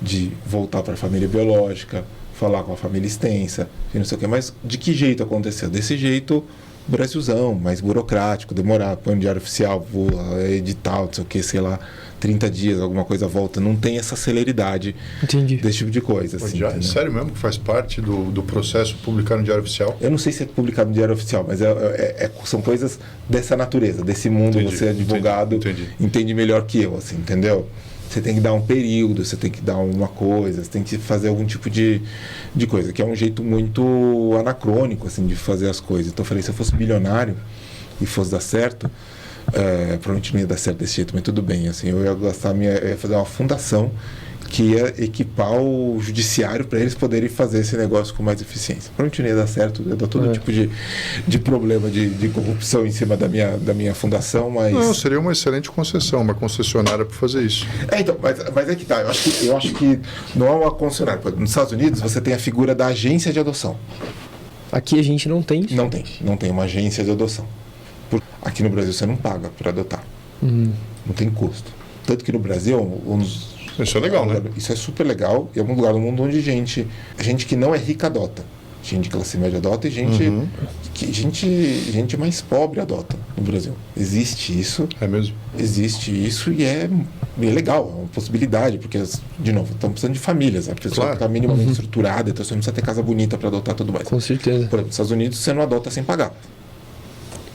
S3: de voltar para a família biológica, falar com a família extensa, não sei o que, mas de que jeito aconteceu? Desse jeito Brasilzão, mais burocrático, demorar, põe no diário oficial, edital, não sei o que, sei lá, 30 dias, alguma coisa volta, não tem essa celeridade.
S2: Entendi.
S3: Desse tipo de coisa. Assim,
S1: sério mesmo que faz parte do processo publicar no diário oficial?
S3: Eu não sei se é publicado no diário oficial, mas são coisas dessa natureza, desse mundo. Entendi, você é advogado, entende melhor que eu, assim, entendeu? Você tem que dar um período, você tem que dar uma coisa, você tem que fazer algum tipo de coisa, que é um jeito muito anacrônico, assim, de fazer as coisas. Então eu falei, se eu fosse bilionário e fosse dar certo, provavelmente não ia dar certo desse jeito, mas tudo bem, assim, eu ia fazer uma fundação que ia equipar o judiciário para eles poderem fazer esse negócio com mais eficiência. Provavelmente não ia dar certo, ia dar todo tipo de problema de corrupção em cima da minha fundação, mas...
S1: Não, seria uma excelente concessão, uma concessionária para fazer isso.
S3: Então, mas é que tá, eu acho que não é uma concessionária. Nos Estados Unidos você tem a figura da agência de adoção.
S2: Aqui a gente não tem isso?
S3: Não tem uma agência de adoção. Aqui no Brasil você não paga para adotar. Não tem custo. Tanto que no Brasil,
S1: isso é legal, né?
S3: Isso é super legal. E é um lugar do mundo onde gente que não é rica adota. Gente de classe média adota e gente mais pobre adota no Brasil. Existe isso.
S1: É mesmo?
S3: Existe isso e é legal, é uma possibilidade, porque, de novo, estamos precisando de famílias. A pessoa está minimamente estruturada, então você não precisa ter casa bonita para adotar tudo mais.
S2: Com certeza.
S3: Por exemplo, nos Estados Unidos você não adota sem pagar.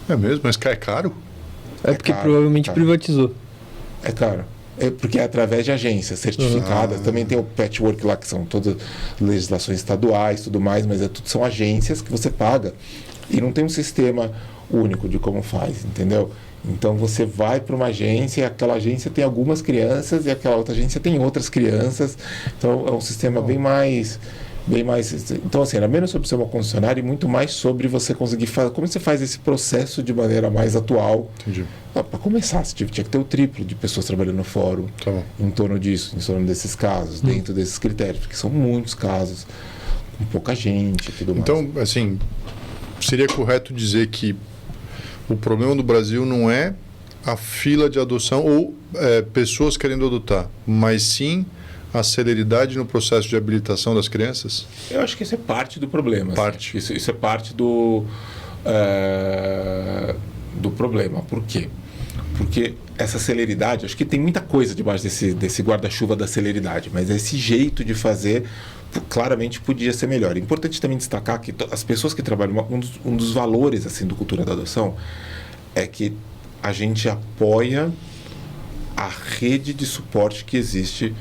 S1: É mesmo? Mas é caro?
S2: É porque provavelmente privatizou.
S3: É caro. Porque é através de agências certificadas. Também tem o patchwork lá, que são todas legislações estaduais, tudo mais, mas são agências que você paga e não tem um sistema único de como faz, entendeu? Então você vai para uma agência e aquela agência tem algumas crianças e aquela outra agência tem outras crianças. Então é um sistema bem mais... Então, assim, era menos sobre ser uma concessionária e muito mais sobre você conseguir fazer. Como você faz esse processo de maneira mais atual?
S1: Entendi.
S3: Para começar, você tinha que ter o triplo de pessoas trabalhando no fórum em torno disso, em torno desses casos, dentro desses critérios, porque são muitos casos, com pouca gente e tudo mais.
S1: Então, assim, seria correto dizer que o problema do Brasil não é a fila de adoção ou pessoas querendo adotar, mas sim a celeridade no processo de habilitação das crianças?
S3: Eu acho que isso é parte do problema.
S1: Parte.
S3: Assim. Isso é parte do problema. Por quê? Porque essa celeridade, acho que tem muita coisa debaixo desse guarda-chuva da celeridade, mas esse jeito de fazer claramente podia ser melhor. É importante também destacar que as pessoas que trabalham, um dos valores assim, do Cultura da Adoção é que a gente apoia a rede de suporte que existe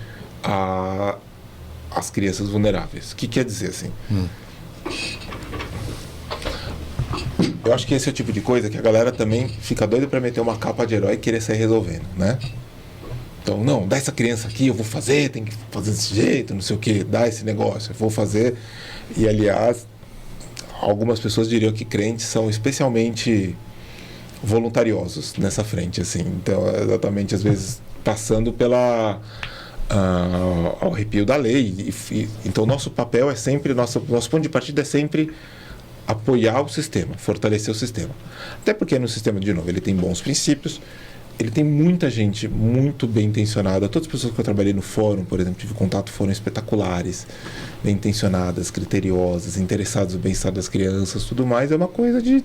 S3: às crianças vulneráveis. O que quer dizer assim? Eu acho que esse é o tipo de coisa que a galera também fica doida para meter uma capa de herói e querer sair resolvendo, né? Então, não, dá essa criança aqui, eu vou fazer, tem que fazer desse jeito, não sei o que, dá esse negócio, eu vou fazer. E, aliás, algumas pessoas diriam que crentes são especialmente voluntariosos nessa frente, assim. Então, exatamente, às vezes, passando ao arrepio da lei. Então, nosso papel é sempre, nosso ponto de partida é sempre apoiar o sistema, fortalecer o sistema. Até porque no sistema, de novo, ele tem bons princípios, ele tem muita gente muito bem intencionada. Todas as pessoas que eu trabalhei no fórum, por exemplo, tive contato, foram espetaculares, bem intencionadas, criteriosas, interessadas no bem-estar das crianças, tudo mais. É uma coisa de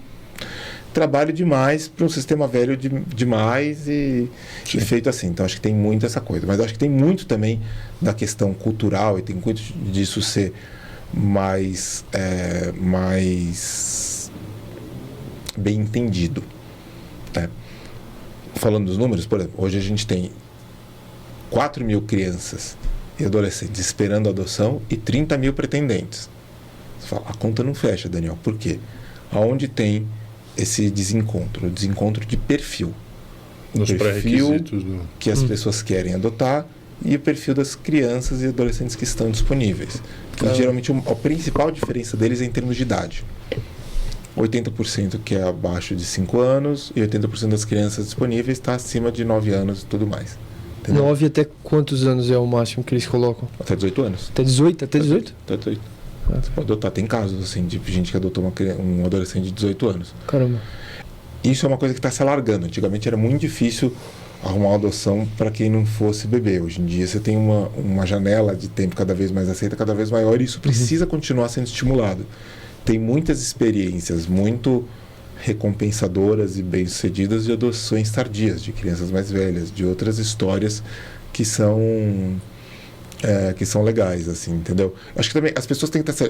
S3: trabalho demais para um sistema velho demais e feito assim. Então, acho que tem muito essa coisa. Mas acho que tem muito também da questão cultural e tem muito disso ser mais bem entendido. Né? Falando dos números, por exemplo, hoje a gente tem 4 mil crianças e adolescentes esperando adoção e 30 mil pretendentes. Você fala, a conta não fecha, Daniel. Por quê? Aonde tem esse desencontro? O desencontro de perfil.
S1: Nos pré-requisitos
S3: que as pessoas querem adotar e o perfil das crianças e adolescentes que estão disponíveis. E, geralmente a principal diferença deles é em termos de idade. 80% que é abaixo de 5 anos e 80% das crianças disponíveis está acima de 9 anos e tudo mais. Entendeu?
S2: 9 até quantos anos é o máximo que eles colocam?
S3: Até 18 anos.
S2: Até 18? Até 18?
S3: Até 18. Você pode adotar. Tem casos assim, de gente que adotou um adolescente de 18 anos.
S2: Caramba.
S3: Isso é uma coisa que está se alargando. Antigamente era muito difícil arrumar uma adoção para quem não fosse bebê. Hoje em dia você tem uma janela de tempo cada vez mais aceita, cada vez maior, e isso precisa continuar sendo estimulado. Tem muitas experiências muito recompensadoras e bem-sucedidas de adoções tardias, de crianças mais velhas, de outras histórias que são legais, assim, entendeu? Acho que também as pessoas têm que estar...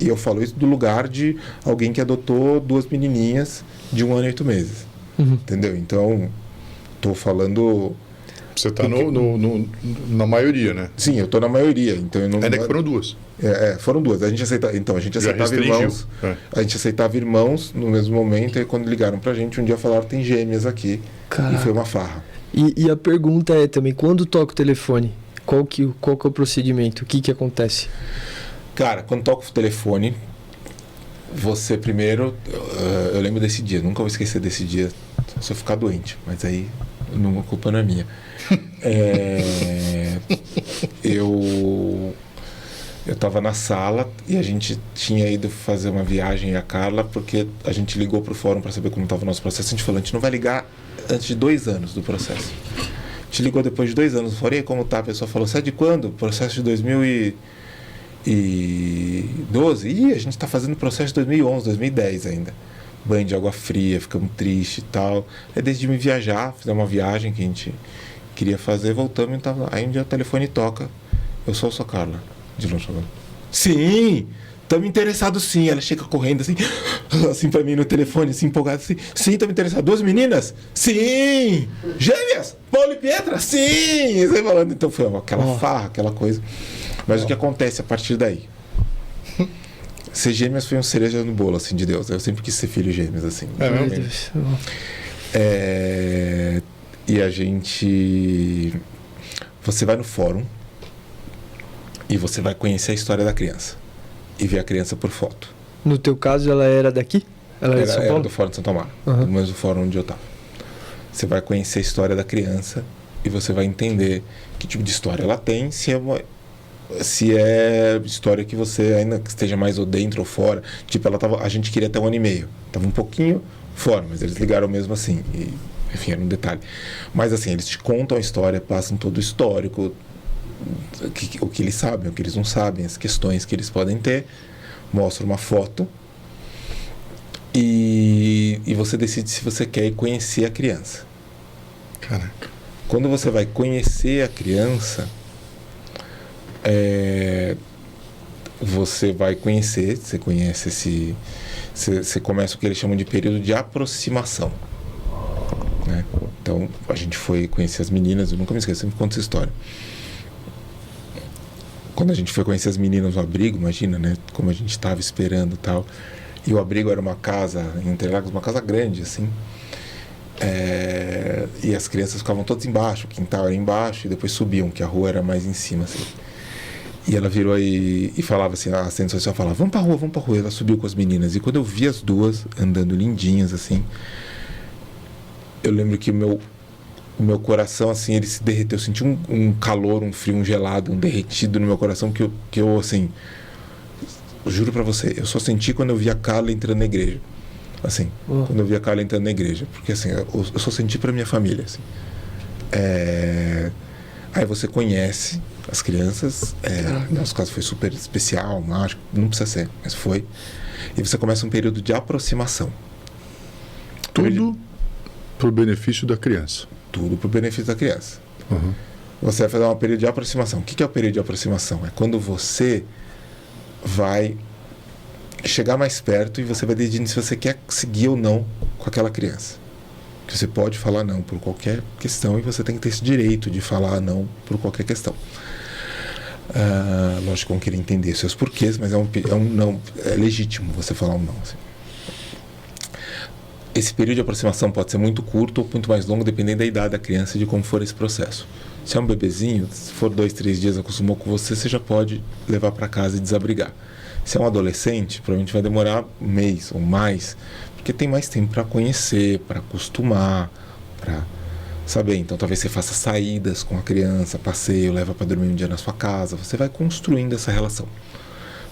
S3: E eu falo isso do lugar de alguém que adotou 2 menininhas de 1 ano e 8 meses. Entendeu? Então, estou falando...
S1: Você está na maioria, né?
S3: Sim, eu estou na maioria. Então eu não...
S1: Ainda que foram 2.
S3: Foram 2. A gente aceitava irmãos. A gente aceitava irmãos no mesmo momento, e quando ligaram pra gente, um dia falaram, tem gêmeas aqui. Caraca. E foi uma farra.
S2: E a pergunta é também, quando toca o telefone, qual que é o procedimento? O que acontece?
S3: Cara, quando toca o telefone, você primeiro... eu lembro desse dia, nunca vou esquecer desse dia, se eu ficar doente, mas aí a culpa não é minha. Eu estava na sala e a gente tinha ido fazer uma viagem, a Carla, porque a gente ligou para o fórum para saber como estava o nosso processo. A gente falou, a gente não vai ligar antes de 2 anos do processo. A gente ligou depois de 2 anos no fórum, e aí, como tá? A pessoa falou, você é de quando? Processo de 2012. Ih, a gente está fazendo processo de 2011, 2010 ainda. Banho de água fria, ficamos tristes e tal. Aí decidimos viajar, fizemos uma viagem que a gente queria fazer, voltamos e tava lá. Aí um dia o telefone toca, eu sou a sua Carla. De longe falando, sim, estamos interessados sim. Ela chega correndo assim pra mim no telefone, assim, empolgada, assim, sim, estamos interessados. 2 meninas? Sim! Gêmeas? Paulo e Pietra? Sim! Você falando, então foi aquela farra, aquela coisa. Mas o que acontece a partir daí? Ser gêmeas foi um cereja no bolo, assim, de Deus. Eu sempre quis ser filho gêmeos, assim. E a gente... Você vai no fórum e você vai conhecer a história da criança e ver a criança por foto.
S2: No teu caso, ela era daqui? Ela era de São Paulo?
S3: Era do Fórum de Santo Amaro, do mesmo fórum onde eu estava. Você vai conhecer a história da criança e você vai entender que tipo de história ela tem, se é história que você ainda esteja mais ou dentro ou fora. Tipo, a gente queria até 1 ano e meio. Estava um pouquinho fora, mas eles ligaram mesmo assim. E, enfim, era um detalhe. Mas assim, eles te contam a história, passam todo o histórico, o que eles sabem, o que eles não sabem, as questões que eles podem ter, mostra uma foto e você decide se você quer ir conhecer a criança.
S1: Caraca.
S3: Quando você vai conhecer a criança, você vai conhecer, você começa o que eles chamam de período de aproximação, né? Então a gente foi conhecer as meninas, eu nunca me esqueço, sempre conto essa história. Quando a gente foi conhecer as meninas no abrigo, imagina, né? Como a gente estava esperando e tal. E o abrigo era uma casa em Interlagos, uma casa grande, assim. E as crianças ficavam todas embaixo, o quintal era embaixo, e depois subiam, que a rua era mais em cima, assim. E ela virou e falava assim, a assistente social falava, vamos pra rua. E ela subiu com as meninas. E quando eu vi as duas andando lindinhas, assim, eu lembro que o meu coração, assim, ele se derreteu. Eu senti um calor, um frio, um gelado, um derretido no meu coração que eu assim, juro pra você, eu só senti quando eu vi a Carla entrando na igreja. Assim, quando eu vi a Carla entrando na igreja. Porque, assim, eu só senti pra minha família, assim. Aí você conhece as crianças. No nosso caso foi super especial, mágico, não precisa ser, mas foi. E você começa um período de aproximação.
S1: Tudo pro benefício da criança.
S3: Tudo pro benefício da criança. Você vai fazer um período de aproximação. O que é o período de aproximação? É quando você vai chegar mais perto e você vai decidindo se você quer seguir ou não com aquela criança. Que você pode falar não por qualquer questão e você tem que ter esse direito de falar não por qualquer questão. Lógico que vão querer entender seus porquês, mas é um não, é legítimo você falar um não. Assim. Esse período de aproximação pode ser muito curto ou muito mais longo, dependendo da idade da criança e de como for esse processo. Se é um bebezinho, se for 2, 3 dias acostumou com você, você já pode levar para casa e desabrigar. Se é um adolescente, provavelmente vai demorar um mês ou mais, porque tem mais tempo para conhecer, para acostumar, para saber. Então talvez você faça saídas com a criança, passeio, leva para dormir um dia na sua casa, você vai construindo essa relação.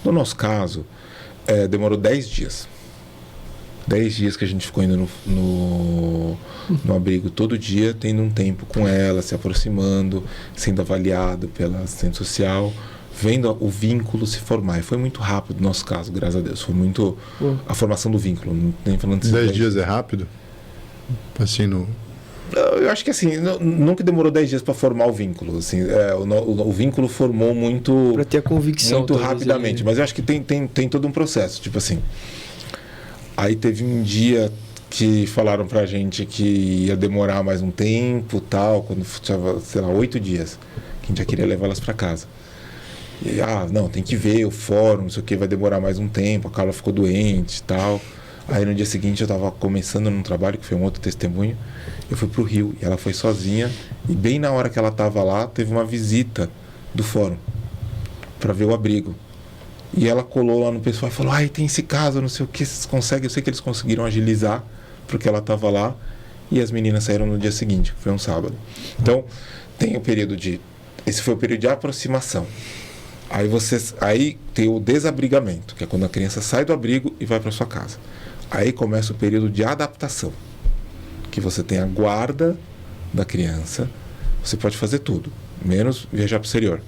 S3: No nosso caso, demorou 10 dias. 10 dias que a gente ficou indo no abrigo todo dia, tendo um tempo com ela, se aproximando, sendo avaliado pela assistente social, vendo o vínculo se formar. E foi muito rápido no nosso caso, graças a Deus. Foi muito a formação do vínculo. Não nem falando
S1: 10 dias é rápido? Assim,
S3: eu acho que assim, nunca demorou 10 dias para formar o vínculo. Assim, o vínculo formou muito...
S2: Para ter a convicção.
S3: Muito rapidamente. Mas eu acho que tem todo um processo. Tipo assim... Aí teve um dia que falaram pra gente que ia demorar mais um tempo, tal, quando tinha, sei lá, 8 dias, que a gente já queria levar elas pra casa. E não, tem que ver o fórum, não sei o que, vai demorar mais um tempo, a Carla ficou doente e tal. Aí no dia seguinte eu tava começando num trabalho, que foi um outro testemunho, eu fui pro Rio, e ela foi sozinha, e bem na hora que ela tava lá, teve uma visita do fórum, pra ver o abrigo. E ela colou lá no pessoal e falou, tem esse caso, não sei o que, vocês conseguem? Eu sei que eles conseguiram agilizar, porque ela estava lá, e as meninas saíram no dia seguinte, que foi um sábado. Então, tem o período esse foi o período de aproximação. Aí tem o desabrigamento, que é quando a criança sai do abrigo e vai para sua casa. Aí começa o período de adaptação, que você tem a guarda da criança, você pode fazer tudo, menos viajar para o exterior.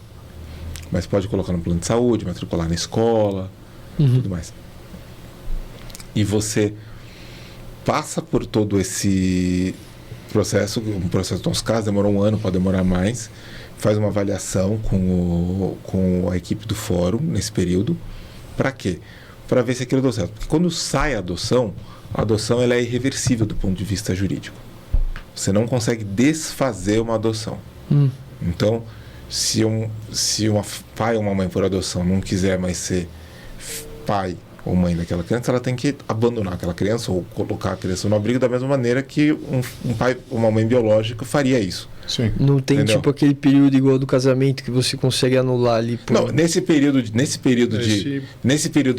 S3: Mas pode colocar no plano de saúde, matricular na escola, tudo mais. E você passa por todo esse processo, um processo, no nosso caso, demorou 1 ano, pode demorar mais, faz uma avaliação com a equipe do fórum nesse período. Para quê? Para ver se aquilo deu certo. Porque quando sai a adoção ela é irreversível do ponto de vista jurídico. Você não consegue desfazer uma adoção. Então... Se um pai ou uma mãe por adoção não quiser mais ser pai ou mãe daquela criança, ela tem que abandonar aquela criança ou colocar a criança no abrigo da mesma maneira que um pai ou uma mãe biológica faria isso.
S1: Sim.
S2: Não tem, entendeu? Tipo aquele período igual do casamento que você consegue anular ali.
S3: Não, nesse período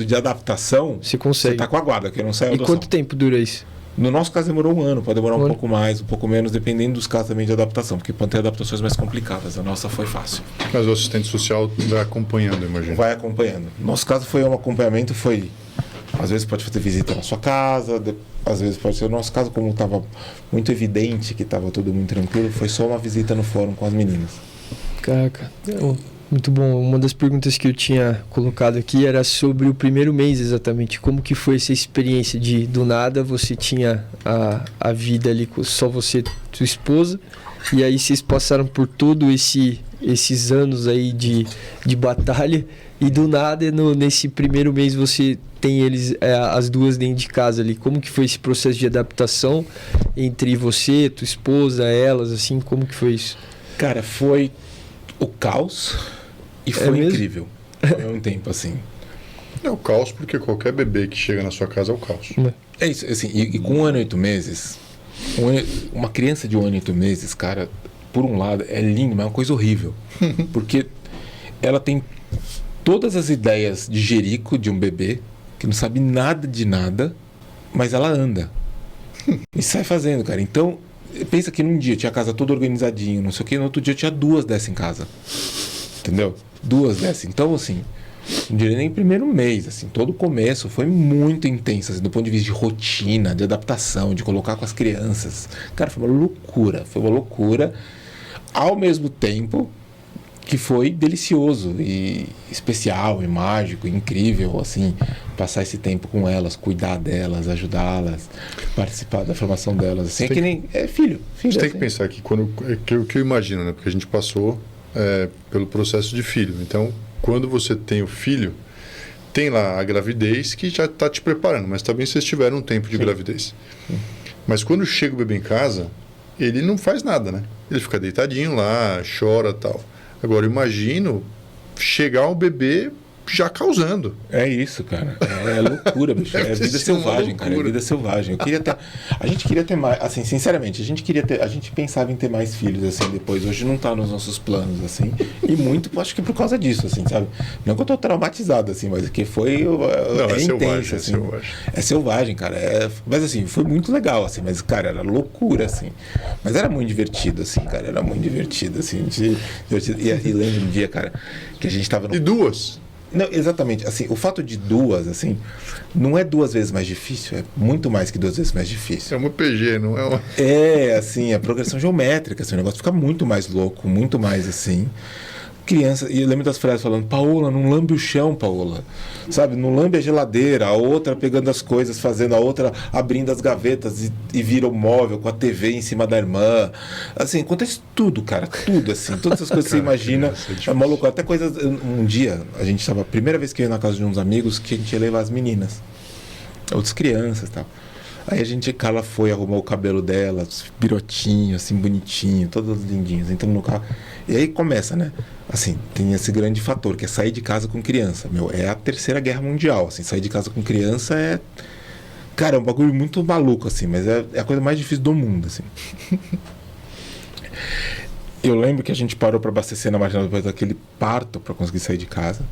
S3: de adaptação,
S2: você consegue.
S3: Você está com a guarda, que não sai a adoção.
S2: E quanto tempo dura isso?
S3: No nosso caso demorou 1 ano, pode demorar um pouco mais, um pouco menos, dependendo dos casos também de adaptação, porque pode ter adaptações mais complicadas. A nossa foi fácil.
S1: Mas o assistente social vai acompanhando, imagino.
S3: Vai acompanhando. No nosso caso foi um acompanhamento, às vezes pode fazer visita na sua casa, às vezes pode ser, no nosso caso, como estava muito evidente que estava tudo muito tranquilo, foi só uma visita no fórum com as meninas.
S2: Caraca, muito bom. Uma das perguntas que eu tinha colocado aqui era sobre o primeiro mês exatamente. Como que foi essa experiência de, do nada, você tinha a vida ali com só você e sua esposa, e aí vocês passaram por todo esses anos aí de batalha, e do nada, nesse primeiro mês, você tem eles, as duas dentro de casa ali. Como que foi esse processo de adaptação entre você, tua esposa, elas, assim, como que foi isso?
S3: Cara, foi o caos e foi incrível. Foi um tempo assim.
S1: É o caos porque qualquer bebê que chega na sua casa é o caos.
S3: É isso, assim, e com 1 ano e 8 meses, uma criança de 1 ano e 8 meses, cara, por um lado é lindo, mas é uma coisa horrível. Porque ela tem todas as ideias de jerico de um bebê, que não sabe nada de nada, mas ela anda. E sai fazendo, cara. Então, pensa que num dia tinha a casa toda organizadinho, não sei o que, no outro dia tinha 2 dessas em casa. Entendeu? 2 dessas. Então, assim, não diria nem primeiro mês, assim, todo o começo foi muito intenso, assim, do ponto de vista de rotina, de adaptação, de colocar com as crianças. Cara, foi uma loucura, ao mesmo tempo que foi delicioso e especial e mágico, incrível, assim, passar esse tempo com elas, cuidar delas, ajudá-las, participar da formação delas, assim, que nem filho.
S1: Você tem
S3: assim.
S1: que pensar que o que eu imagino, né? Porque a gente passou pelo processo de filho. Então, quando você tem o filho, tem lá a gravidez que já está te preparando, mas também vocês tiveram um tempo de gravidez. Mas quando chega o bebê em casa, ele não faz nada, né? Ele fica deitadinho lá, chora, tal. Agora, eu imagino chegar o bebê já causando.
S3: É isso, cara. É loucura, bicho. É vida selvagem, cara. É vida selvagem. A gente queria ter mais, assim, sinceramente, a gente pensava em ter mais filhos, assim, depois. Hoje não tá nos nossos planos, assim. E muito, acho que por causa disso, assim, sabe? Não que eu tô traumatizado, assim, mas que foi...
S1: Não,
S3: é intenso,
S1: selvagem,
S3: assim.
S1: é selvagem.
S3: É selvagem, cara. Mas, assim, foi muito legal, assim. Mas, cara, era loucura, assim. Mas era muito divertido, assim, cara. Era muito divertido, assim. E lembro um dia, cara, que a gente tava no...
S1: E duas?
S3: Não, exatamente. Assim, o fato de duas, assim, não é 2 vezes mais difícil, é muito mais que 2 vezes mais difícil.
S1: É uma PG, não é uma...
S3: É, assim, a progressão geométrica, assim, o negócio fica muito mais louco, muito mais assim. Criança, e eu lembro das frases falando: Paola, não lambe o chão, Paola. Sabe, não lambe a geladeira, a outra pegando as coisas, fazendo a outra abrindo as gavetas e vira o móvel com a TV em cima da irmã. Assim, acontece tudo, cara, tudo, assim. Todas essas coisas que você imagina. É maluco. Até coisas. Um dia, a gente estava, a primeira vez que eu ia na casa de uns amigos, que a gente ia levar as meninas, outras crianças e tal. Aí Carla foi, arrumou o cabelo dela, pirotinho, assim, bonitinho, todas lindinhas, entrando no carro. E aí começa, né? Assim, tem esse grande fator, que é sair de casa com criança. Meu, é a Terceira Guerra Mundial, assim, sair de casa com criança é... Cara, é um bagulho muito maluco, assim, mas é a coisa mais difícil do mundo, assim. Eu lembro que a gente parou para abastecer na marginal depois daquele parto para conseguir sair de casa.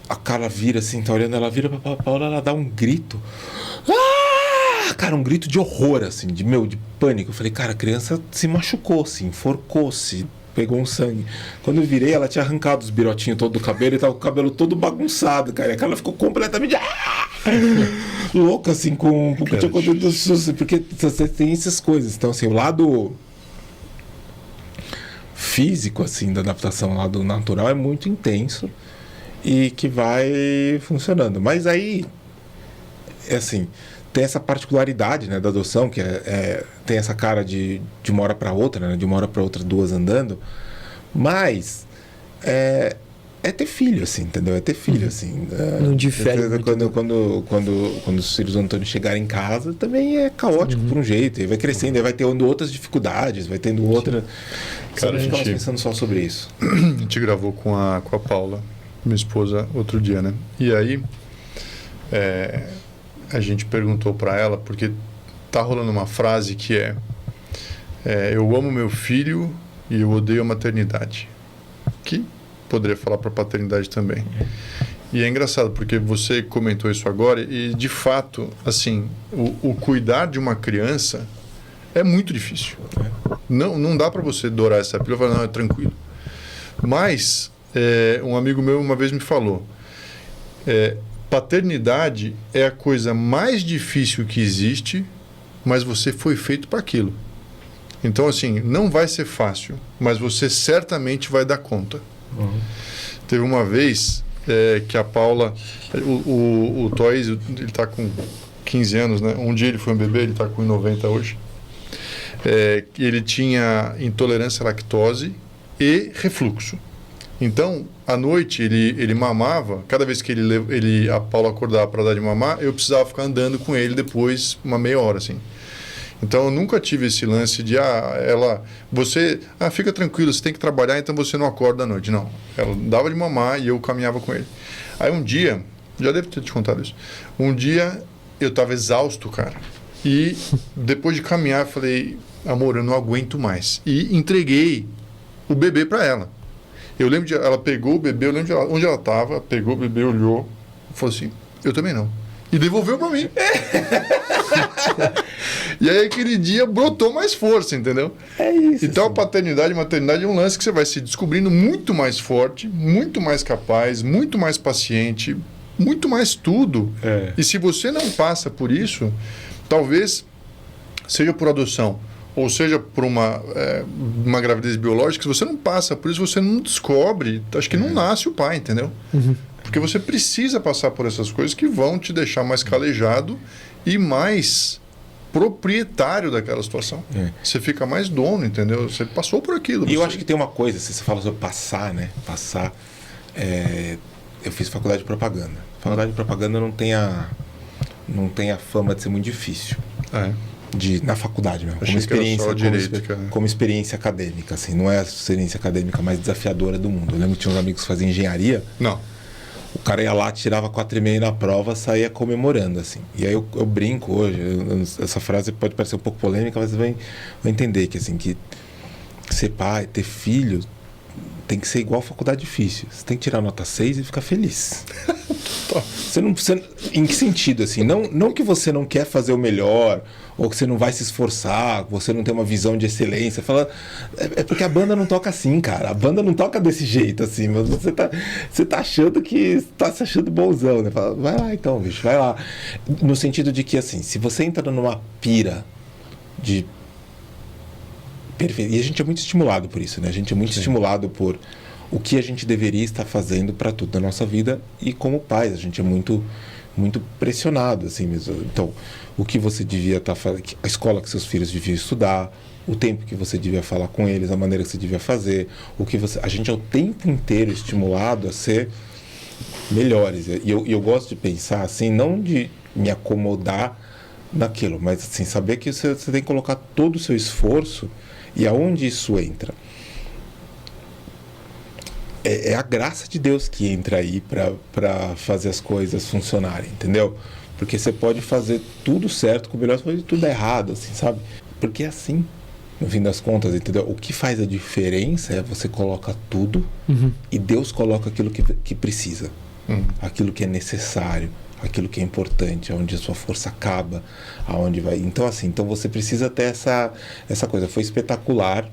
S3: A Carla vira, assim, tá olhando, ela vira pra Paola, ela dá um grito. Cara, um grito de horror, assim, de pânico. Eu falei, cara, a criança se machucou, se enforcou-se, pegou um sangue. Quando eu virei, ela tinha arrancado os birotinhos todo do cabelo e tava com o cabelo todo bagunçado, cara. E ela ficou completamente louca, assim, com o que tinha acontecido. Porque você tem essas coisas. Então, assim, o lado físico, assim, da adaptação, o lado natural é muito intenso e que vai funcionando. Mas aí, é assim... Tem essa particularidade, né, da adoção, que tem essa cara de uma hora para outra, né, de uma hora para outra, 2 andando, mas é ter filho, assim, entendeu? É ter filho, assim.
S2: Não difere muito.
S3: Quando os filhos do Antônio chegarem em casa, também é caótico por um jeito, e vai crescendo, e vai tendo outras dificuldades, vai tendo outra...
S1: Cara,
S3: a gente estava pensando só sobre isso.
S1: A gente gravou com a Paula, minha esposa, outro dia, né? E aí... a gente perguntou para ela, porque tá rolando uma frase que eu amo meu filho e eu odeio a maternidade, que poderia falar para paternidade também. E é engraçado porque você comentou isso agora e de fato, assim, o cuidar de uma criança é muito difícil. Não dá para você dourar essa pílula e falar, não, é tranquilo. Mas um amigo meu uma vez me falou, paternidade é a coisa mais difícil que existe, mas você foi feito para aquilo. Então, assim, não vai ser fácil, mas você certamente vai dar conta. Uhum. Teve uma vez que a Paula... O Toys, ele está com 15 anos, né? Um dia ele foi um bebê, ele está com 90 hoje. Ele tinha intolerância à lactose e refluxo. Então, à noite, ele mamava. Cada vez que a Paula acordava para dar de mamar, eu precisava ficar andando com ele depois, uma meia hora, assim. Então, eu nunca tive esse lance de, fica tranquilo, você tem que trabalhar, então você não acorda à noite. Não, ela dava de mamar e eu caminhava com ele. Aí um dia, já devo ter te contado isso, um dia eu estava exausto, cara. E depois de caminhar, eu falei, amor, eu não aguento mais. E entreguei o bebê para ela. Eu lembro ela pegou o bebê, eu lembro de onde ela estava, pegou o bebê, olhou, falou assim, eu também não. E devolveu para mim. E aí aquele dia brotou mais força, entendeu? É isso. Então assim. A paternidade e maternidade é um lance que você vai se descobrindo muito mais forte, muito mais capaz, muito mais paciente, muito mais tudo. E se você não passa por isso, talvez seja por adoção, ou seja por uma gravidez biológica, se você não passa por isso, você não descobre, acho que não nasce o pai, entendeu? Uhum. Porque você precisa passar por essas coisas que vão te deixar mais calejado e mais proprietário daquela situação. Você fica mais dono, entendeu? Você passou por aquilo.
S3: E eu acho que tem uma coisa, se você fala sobre passar, né? Passar, eu fiz faculdade de propaganda. Faculdade de propaganda não tem a fama de ser muito difícil. Na faculdade mesmo, como experiência acadêmica, assim, não é a experiência acadêmica mais desafiadora do mundo. Eu lembro que tinha uns amigos que faziam engenharia.
S1: Não.
S3: O cara ia lá, tirava 4,5 na prova, saía comemorando, assim. E aí eu brinco hoje, essa frase pode parecer um pouco polêmica, mas você vai entender que, assim, que ser pai, ter filho, tem que ser igual a faculdade difícil. Você tem que tirar nota 6 e ficar feliz. Em que sentido, assim? Não que você não quer fazer o melhor, ou que você não vai se esforçar, que você não tem uma visão de excelência. É porque a banda não toca assim, cara. A banda não toca desse jeito, assim. Mas você tá achando que tá se achando bonzão, né? Fala, vai lá então, bicho, vai lá. No sentido de que, assim, se você entra numa pira de... E a gente é muito estimulado por isso, né? A gente é muito estimulado por o que a gente deveria estar fazendo para tudo na nossa vida, e como pais a gente é muito muito pressionado, assim mesmo. Então, o que você devia estar fazendo, a escola que seus filhos deviam estudar, o tempo que você devia falar com eles, a maneira que você devia fazer, a gente é o tempo inteiro estimulado a ser melhores. E eu gosto de pensar assim, não de me acomodar naquilo, mas assim, saber que você tem que colocar todo o seu esforço. E aonde isso entra? É a graça de Deus que entra aí para fazer as coisas funcionarem, entendeu? Porque você pode fazer tudo certo com o melhor, mas tudo errado, assim, sabe? Porque é assim, no fim das contas, entendeu? O que faz a diferença é você coloca tudo e Deus coloca aquilo que precisa, aquilo que é necessário, aquilo que é importante, onde a sua força acaba, aonde vai. Então, assim, você precisa ter essa coisa. Foi espetacular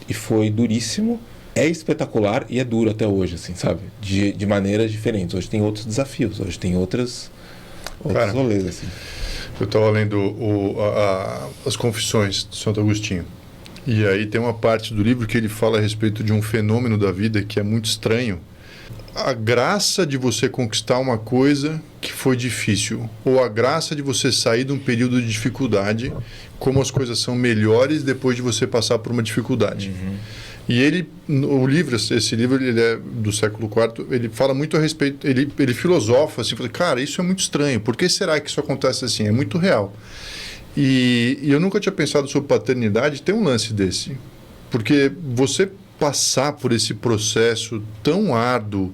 S3: e foi duríssimo. É espetacular e é duro até hoje, assim, sabe? De maneiras diferentes. Hoje tem outros desafios, hoje tem outros rolês, assim.
S1: Eu estava lendo as Confissões de Santo Agostinho. E aí tem uma parte do livro que ele fala a respeito de um fenômeno da vida que é muito estranho. A graça de você conquistar uma coisa que foi difícil, ou a graça de você sair de um período de dificuldade, como as coisas são melhores depois de você passar por uma dificuldade. E esse livro ele é do século IV, ele fala muito a respeito, ele filosofa assim, fala, cara, isso é muito estranho, por que será que isso acontece assim? É muito real. E eu nunca tinha pensado sobre paternidade, tem um lance desse, porque você passar por esse processo tão árduo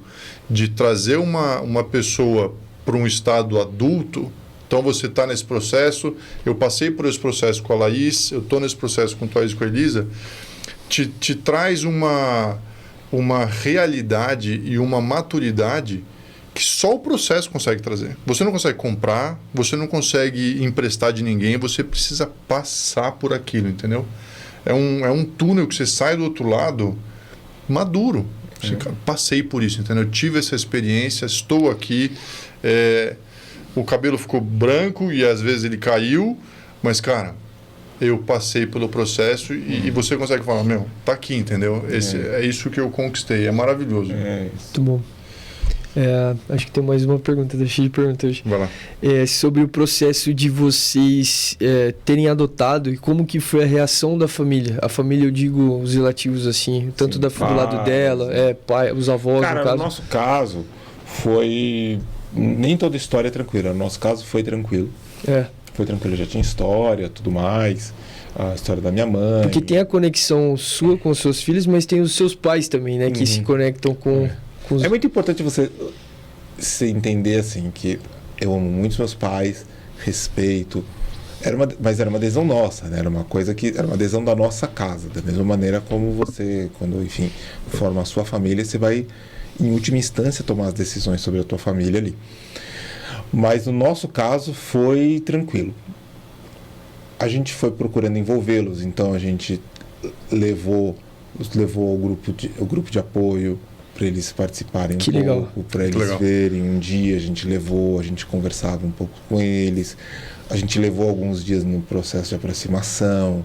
S1: de trazer uma pessoa para um estado adulto. Então você está nesse processo, eu passei por esse processo com a Laís, eu estou nesse processo com a Thaís e com a Elisa, te traz uma realidade e uma maturidade que só o processo consegue trazer. Você não consegue comprar, você não consegue emprestar de ninguém, você precisa passar por aquilo, entendeu? É um túnel que você sai do outro lado maduro. Passei por isso, entendeu? Eu tive essa experiência, estou aqui. O cabelo ficou branco e às vezes ele caiu, mas, cara, eu passei pelo processo e você consegue falar, meu, tá aqui, entendeu? É isso que eu conquistei, é maravilhoso.
S2: Muito bom. Acho que tem mais uma pergunta, deixa de perguntar hoje.
S1: Vai lá.
S2: Sobre o processo de vocês terem adotado e como que foi a reação da família. A família, eu digo os relativos assim, tanto do lado dela, pai, os avós,
S3: cara,
S2: no caso.
S3: No nosso caso, foi... Nem toda história é tranquila. No nosso caso, foi tranquilo. Foi tranquilo, já tinha história, tudo mais. A história da minha mãe.
S2: Porque tem a conexão sua com os seus filhos, mas tem os seus pais também, né? Que se conectam com os...
S3: É muito importante você entender, assim, que eu amo muito meus pais, respeito. Mas era uma adesão nossa, né? Era uma coisa que... Era uma adesão da nossa casa. Da mesma maneira como você, quando, enfim, forma a sua família, você vai, em última instância, tomar as decisões sobre a tua família ali. Mas no nosso caso foi tranquilo. A gente foi procurando envolvê-los, então a gente levou o grupo de apoio para eles participarem pouco, para eles verem. Um dia a gente conversava um pouco com eles, a gente levou alguns dias no processo de aproximação,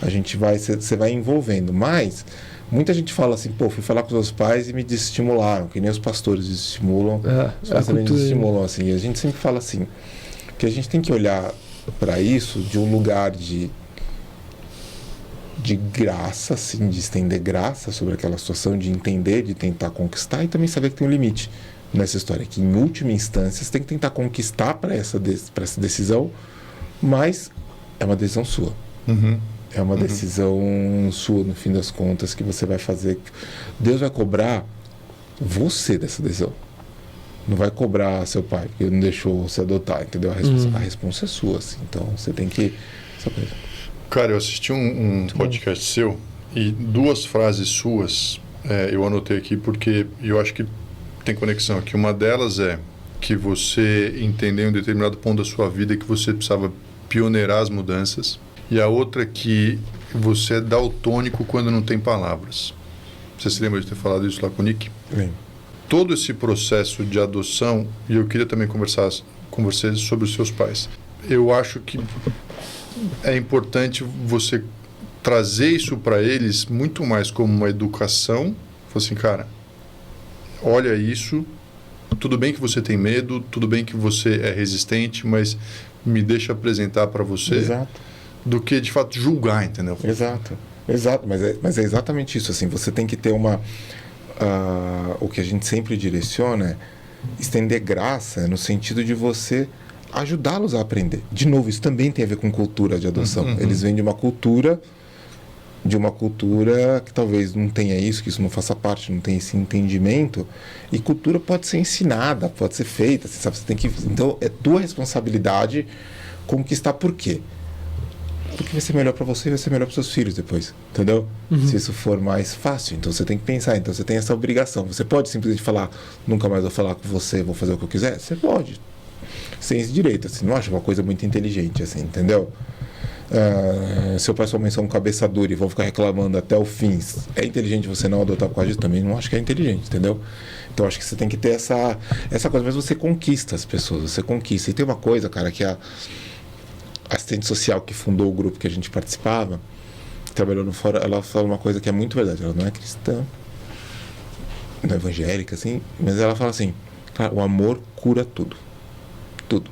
S3: você vai envolvendo, mas muita gente fala assim, fui falar com os meus pais e me desestimularam, que nem os pastores desestimulam, os pais também desestimulam, assim. E a gente sempre fala assim, que a gente tem que olhar para isso de um lugar de graça, assim, de estender graça sobre aquela situação, de entender, de tentar conquistar e também saber que tem um limite. nessa história, que em última instância você tem que tentar conquistar para essa decisão, mas é uma decisão sua. É uma decisão sua, no fim das contas, que você vai fazer. Deus vai cobrar você dessa decisão. Não vai cobrar seu pai, porque ele não deixou você adotar, entendeu? A responsa é sua, assim. Então, você tem que...
S1: Cara, eu assisti um podcast seu e 2 frases suas eu anotei aqui porque eu acho que tem conexão aqui. Uma delas é que você entendeu em um determinado ponto da sua vida que você precisava pioneirar as mudanças. E a outra é que você é daltônico quando não tem palavras. Você se lembra de ter falado isso lá com o Nick?
S3: Lembro.
S1: Todo esse processo de adoção, e eu queria também conversar com você sobre os seus pais. Eu acho que é importante você trazer isso para eles muito mais como uma educação. Falar assim, cara, olha isso, tudo bem que você tem medo, tudo bem que você é resistente, mas me deixa apresentar para você.
S3: Exato.
S1: Do que, de fato, julgar, entendeu?
S3: Exato. Mas é exatamente isso, assim, você tem que ter o que a gente sempre direciona é estender graça no sentido de você ajudá-los a aprender. De novo, isso também tem a ver com cultura de adoção. Eles vêm de uma cultura que talvez não tenha isso, que isso não faça parte, não tenha esse entendimento. E cultura pode ser ensinada, pode ser feita, você sabe, você tem que... Então, é tua responsabilidade conquistar. Por quê? Porque vai ser melhor para você e vai ser melhor para seus filhos depois, entendeu? Se isso for mais fácil. Então você tem que pensar, então você tem essa obrigação. Você pode simplesmente falar, nunca mais vou falar com você, vou fazer o que eu quiser? Você pode. Sem esse direito, assim, não acho uma coisa muito inteligente, assim, entendeu? Seu pai e sua mãe são cabeça dura e vão ficar reclamando até o fim. É inteligente você não adotar por causa disso? Também não acho que é inteligente, entendeu? Então acho que você tem que ter essa coisa, mas você conquista as pessoas, você conquista. E tem uma coisa, cara, que a assistente social que fundou o grupo que a gente participava, trabalhou no fórum, ela fala uma coisa que é muito verdade. Ela não é cristã, não é evangélica, assim, mas ela fala assim, cara, o amor cura tudo. Tudo.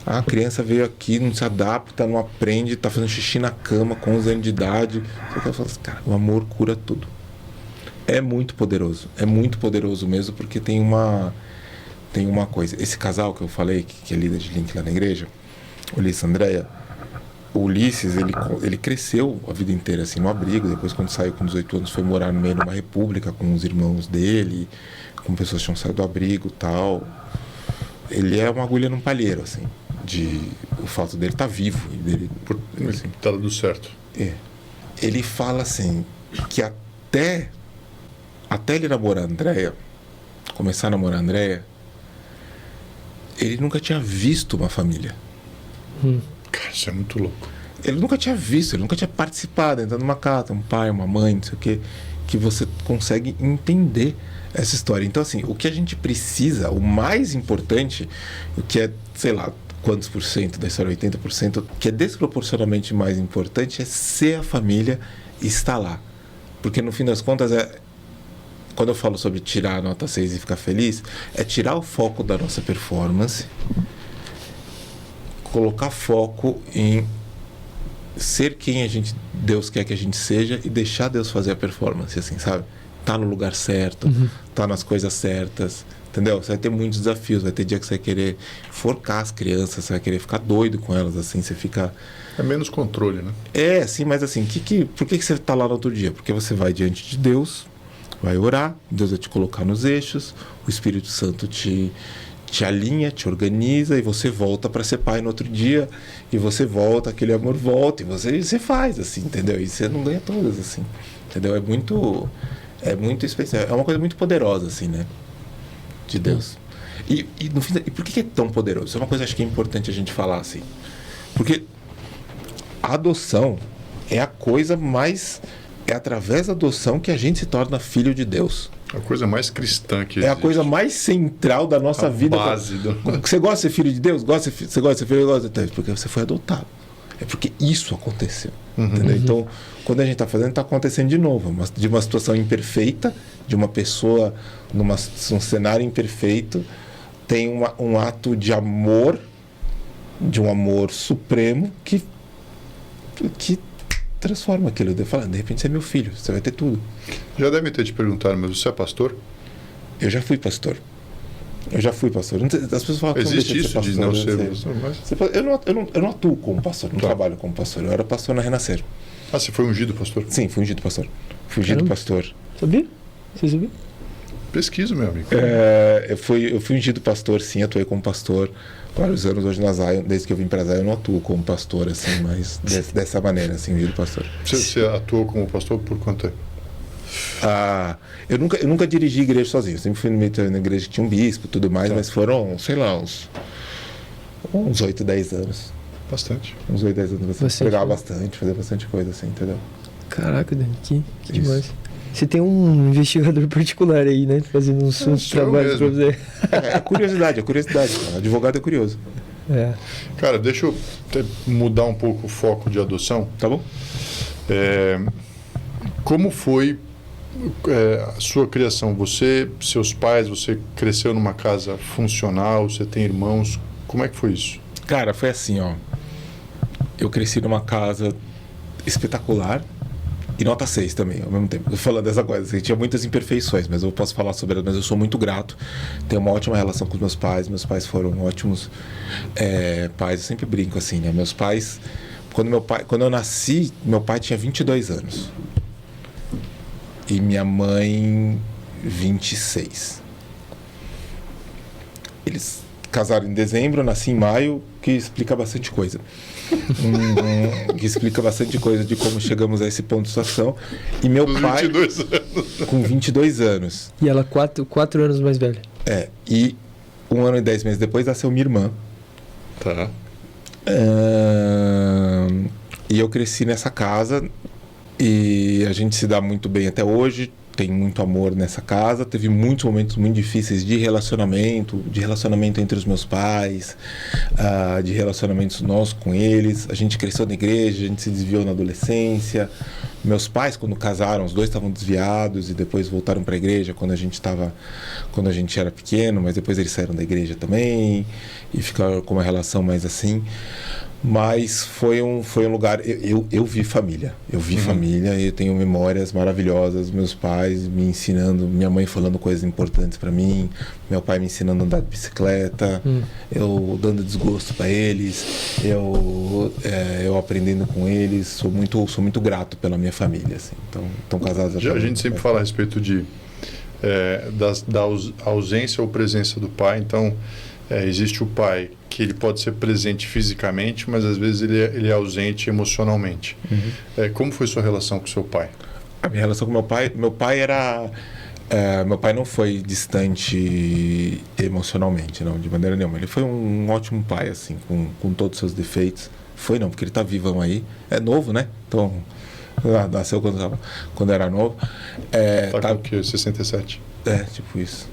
S3: A criança veio aqui, não se adapta, não aprende, tá fazendo xixi na cama com 11 anos de idade. Ela fala assim, cara, o amor cura tudo. É muito poderoso mesmo, porque tem uma coisa. Esse casal que eu falei, que é líder de link lá na igreja, Ulisses e Andréia, o Ulisses, ele cresceu a vida inteira assim no abrigo. Depois, quando saiu com 18 anos, foi morar no meio de uma república com os irmãos dele, com pessoas que tinham saído do abrigo e tal. Ele é uma agulha num palheiro, assim, o fato dele estar vivo.
S1: Assim, tá dando certo.
S3: Ele fala assim, que até ele namorar a Andréia, começar a namorar a Andréia, ele nunca tinha visto uma família.
S1: Cara, isso é muito louco.
S3: Ele nunca tinha visto, ele nunca tinha participado, entrando numa casa, um pai, uma mãe, não sei o quê, que você consegue entender essa história. Então, assim, o que a gente precisa, o mais importante, o que é, sei lá, quantos por cento da história, 80%, o que é desproporcionalmente mais importante é ser a família e estar lá. Porque, no fim das contas, quando eu falo sobre tirar a nota 6 e ficar feliz, é tirar o foco da nossa performance, colocar foco em ser quem Deus quer que a gente seja e deixar Deus fazer a performance, assim, sabe? Tá no lugar certo, tá nas coisas certas, entendeu? Você vai ter muitos desafios, vai ter dia que você vai querer forcar as crianças, você vai querer ficar doido com elas, assim, você fica...
S1: É menos controle, né?
S3: Sim, mas assim, por que você tá lá no outro dia? Porque você vai diante de Deus, vai orar, Deus vai te colocar nos eixos, o Espírito Santo te alinha, te organiza, e você volta para ser pai no outro dia, e você volta, aquele amor volta, e você faz, assim, entendeu? E você não ganha todas, assim, entendeu? É muito especial, é uma coisa muito poderosa, assim, né? De Deus. E no fim, e por que é tão poderoso? Isso é uma coisa que acho que é importante a gente falar, assim. Porque a adoção é a coisa mais... É através da adoção que a gente se torna filho de Deus.
S1: A coisa mais cristã que existe.
S3: É a coisa mais central da nossa vida.
S1: Base do...
S3: Você gosta de ser filho de Deus? Você gosta de ser filho de Deus? Porque você foi adotado. É porque isso aconteceu. Entendeu? Então, quando a gente está fazendo, está acontecendo de novo. De uma situação imperfeita, de uma pessoa num cenário imperfeito, tem um ato de amor, de um amor supremo que transforma aquilo. Eu falo, de repente você é meu filho, você vai ter tudo.
S1: Já devem ter te perguntado, mas você é pastor?
S3: Eu já fui pastor. Eu já fui pastor. Não sei, as pessoas falam que
S1: Existe isso de não ser
S3: sei.
S1: pastor, mas...
S3: Eu não atuo como pastor, não trabalho como pastor. Eu era pastor na Renascer.
S1: Ah, você foi ungido, pastor?
S3: Sim, fui ungido pastor. Fui ungido pastor.
S4: Sabia? Você sabia?
S1: Pesquisa, meu amigo.
S3: Eu fui ungido pastor, sim, atuei como pastor vários anos hoje na Zion. Desde que eu vim para Zion, eu não atuo como pastor, assim, mas dessa maneira, assim, ungido pastor.
S1: Você atuou como pastor por quanto tempo?
S3: Eu nunca dirigi igreja sozinho. Eu sempre fui na igreja que tinha um bispo e tudo mais, mas foram, sei lá, uns 8, 10 anos.
S1: Bastante.
S3: Uns 8, 10 anos.
S4: Bastante,
S3: Pegava
S4: né?
S3: bastante, fazia bastante coisa, assim, entendeu?
S4: Caraca, Dani, que
S3: Isso.
S4: demais. Você tem um investigador particular aí, né? Fazendo uns
S1: sou eu
S4: trabalhos pra
S1: mesmo.
S4: você.
S3: É curiosidade. Cara. Advogado é curioso.
S4: É.
S1: Cara, deixa eu mudar um pouco o foco de adoção.
S3: Tá bom?
S1: Como foi a sua criação? Seus pais, você cresceu numa casa funcional, você tem irmãos. Como é que foi isso?
S3: Cara, foi assim, ó. Eu cresci numa casa espetacular e nota 6 também, ao mesmo tempo. Tô falando dessa coisa, assim, tinha muitas imperfeições, mas eu posso falar sobre elas, mas eu sou muito grato. Tenho uma ótima relação com os meus pais. Meus pais foram ótimos pais. Eu sempre brinco assim, né? Meus pais, quando eu nasci, meu pai tinha 22 anos. E minha mãe, 26. Eles casaram em dezembro, eu nasci em maio, que explica bastante coisa. Que explica bastante coisa de como chegamos a esse ponto de situação. E meu pai...
S1: 22 anos.
S3: Com 22 anos.
S4: E ela 4 anos mais velha.
S3: E 1 ano e 10 meses depois nasceu minha irmã.
S1: Tá.
S3: E eu cresci nessa casa e a gente se dá muito bem até hoje. Tem muito amor nessa casa. Teve muitos momentos muito difíceis de relacionamento entre os meus pais, de relacionamentos nossos com eles. A gente cresceu na igreja, a gente se desviou na adolescência. Meus pais, quando casaram, os dois estavam desviados e depois voltaram para a igreja quando a gente era pequeno, mas depois eles saíram da igreja também e ficaram com uma relação mais assim. Mas foi um lugar... Eu vi família. Eu vi família e eu tenho memórias maravilhosas. Meus pais me ensinando, minha mãe falando coisas importantes para mim, meu pai me ensinando a andar de bicicleta, eu dando desgosto para eles, eu aprendendo com eles. Sou muito grato pela minha família. Assim. Então, estão casados.
S1: A gente sempre fala a respeito da ausência ou presença do pai. Então, existe o pai que ele pode ser presente fisicamente, mas às vezes ele é ausente emocionalmente. Como foi sua relação com seu pai?
S3: A minha relação com meu pai era... meu pai não foi distante emocionalmente, não, de maneira nenhuma. Ele foi um ótimo pai, assim, com todos os seus defeitos. Foi não, porque ele tá vivão aí. É novo, né? Então, nasceu quando era novo.
S1: Com o quê? 67?
S3: Tipo isso.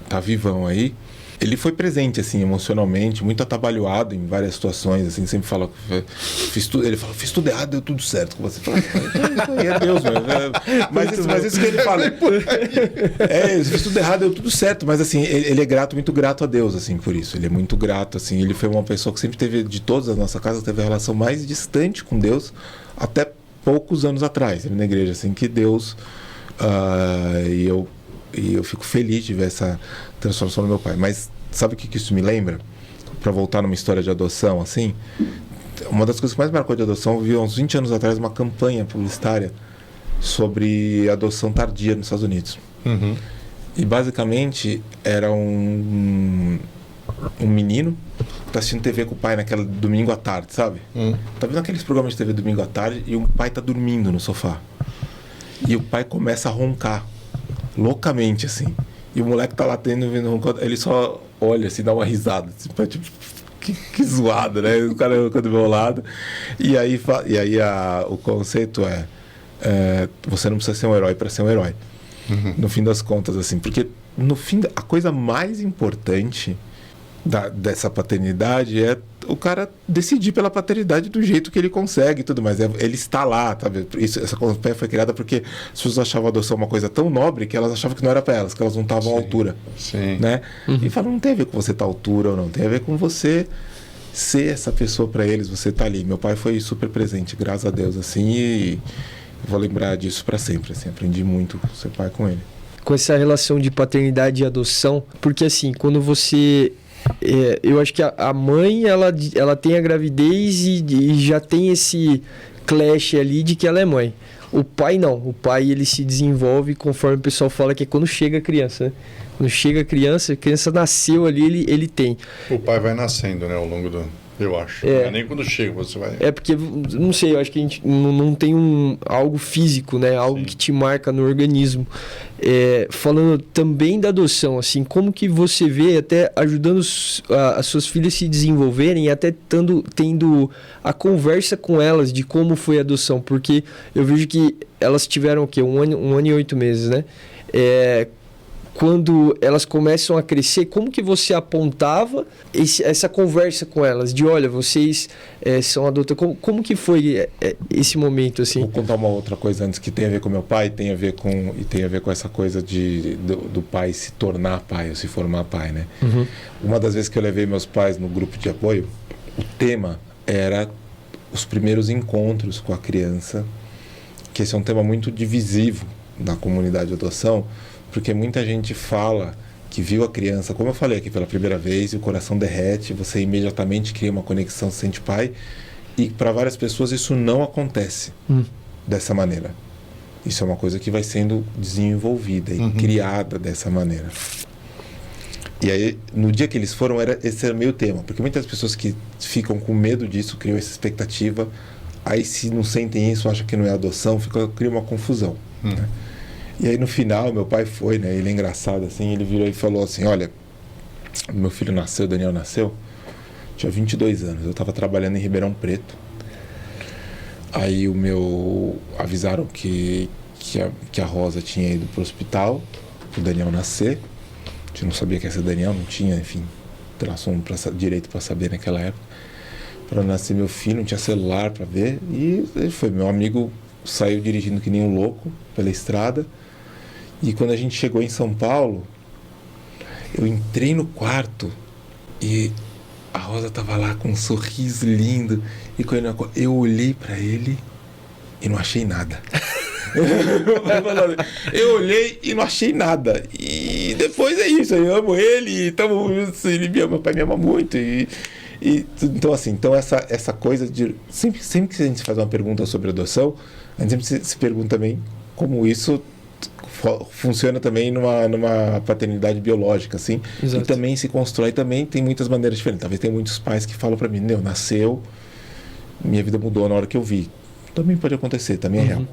S3: Tá vivão aí. Ele foi presente, assim, emocionalmente, muito atabalhoado em várias situações, assim, sempre fala, ele fala, fiz tudo errado, deu tudo certo com você. É Deus, mas isso que ele fala. Fiz tudo errado, deu tudo certo, mas assim, ele é grato, muito grato a Deus, assim, por isso. Ele é muito grato, assim, ele foi uma pessoa que sempre teve, de todas as nossas casas, teve a relação mais distante com Deus, até poucos anos atrás, ele na igreja, assim, que Deus, e eu fico feliz de ver essa transformação do meu pai. Mas sabe o que isso me lembra? Para voltar numa história de adoção, assim, uma das coisas que mais marcou de adoção, eu vi há uns 20 anos atrás uma campanha publicitária sobre adoção tardia nos Estados Unidos. E basicamente era um menino que tá assistindo TV com o pai naquela domingo à tarde, sabe? Tá vendo aqueles programas de TV domingo à tarde e o pai tá dormindo no sofá. E o pai começa a roncar loucamente, assim. E o moleque tá lá vindo roncar, ele só olha assim, dá uma risada. Tipo, que zoado, né? O cara ronca do meu lado. E aí o conceito você não precisa ser um herói para ser um herói. No fim das contas, assim. Porque, no fim, a coisa mais importante dessa paternidade é o cara decidir pela paternidade do jeito que ele consegue e tudo mais. Ele está lá, sabe? Essa campanha foi criada porque as pessoas achavam a adoção uma coisa tão nobre que elas achavam que não era para elas, que elas não estavam à altura.
S1: Sim.
S3: Né? E falam, não tem a ver com você estar à altura ou não, tem a ver com você ser essa pessoa para eles, você tá ali. Meu pai foi super presente, graças a Deus, assim, e vou lembrar disso para sempre, assim, aprendi muito a ser pai com ele.
S4: com essa relação de paternidade e adoção, porque assim, quando você... eu acho que a mãe, ela tem a gravidez e já tem esse clash ali de que ela é mãe. O pai não. O pai, ele se desenvolve conforme o pessoal fala que é quando chega a criança, né? Quando chega a criança nasceu ali, ele tem.
S1: O pai vai nascendo, né, ao longo do... Eu acho.
S4: É.
S1: Não é nem quando chega, você vai...
S4: É porque, não sei, eu acho que a gente não tem algo físico, né? Algo que te marca no organismo. Falando também da adoção, assim, como que você vê até ajudando as suas filhas a se desenvolverem e até tendo a conversa com elas de como foi a adoção? Porque eu vejo que elas tiveram o quê? Um ano e 8 meses, né? Quando elas começam a crescer, como que você apontava essa conversa com elas? De, olha, vocês são adultos. Como que foi esse momento, assim?
S3: Vou contar uma outra coisa antes que tem a ver com meu pai, tem a ver com essa coisa do pai se tornar pai, ou se formar pai, né?
S4: Uhum.
S3: Uma das vezes que eu levei meus pais no grupo de apoio, o tema era os primeiros encontros com a criança, que esse é um tema muito divisivo na comunidade de adoção, porque muita gente fala que viu a criança, como eu falei aqui, pela primeira vez, e o coração derrete, você imediatamente cria uma conexão, se sente pai, e para várias pessoas isso não acontece dessa maneira. Isso é uma coisa que vai sendo desenvolvida e criada dessa maneira. E aí, no dia que eles foram, esse era o meio tema, porque muitas pessoas que ficam com medo disso, criam essa expectativa, aí se não sentem isso, acham que não é adoção, cria uma confusão, né? E aí no final, meu pai foi, né? Ele é engraçado assim, ele virou e falou assim, olha, meu filho nasceu, Daniel nasceu, tinha 22 anos, eu estava trabalhando em Ribeirão Preto. Aí avisaram que a Rosa tinha ido pro hospital, pro Daniel nascer. A gente não sabia que ia ser Daniel, não tinha, enfim, tração direito para saber naquela época. Para nascer meu filho, não tinha celular para ver. E ele foi, meu amigo saiu dirigindo que nem um louco pela estrada. E quando a gente chegou em São Paulo, eu entrei no quarto e a Rosa tava lá com um sorriso lindo. E quando eu olhei para ele e não achei nada. Eu olhei e não achei nada. E depois é isso, eu amo ele, meu pai me ama muito. Então assim, essa coisa de... Sempre que a gente faz uma pergunta sobre adoção, a gente sempre se pergunta também como isso funciona também numa paternidade biológica, assim.
S4: Exato.
S3: E também se constrói, também tem muitas maneiras diferentes. Talvez tem muitos pais que falam para mim, nasceu, minha vida mudou na hora que eu vi. Também pode acontecer, também é real.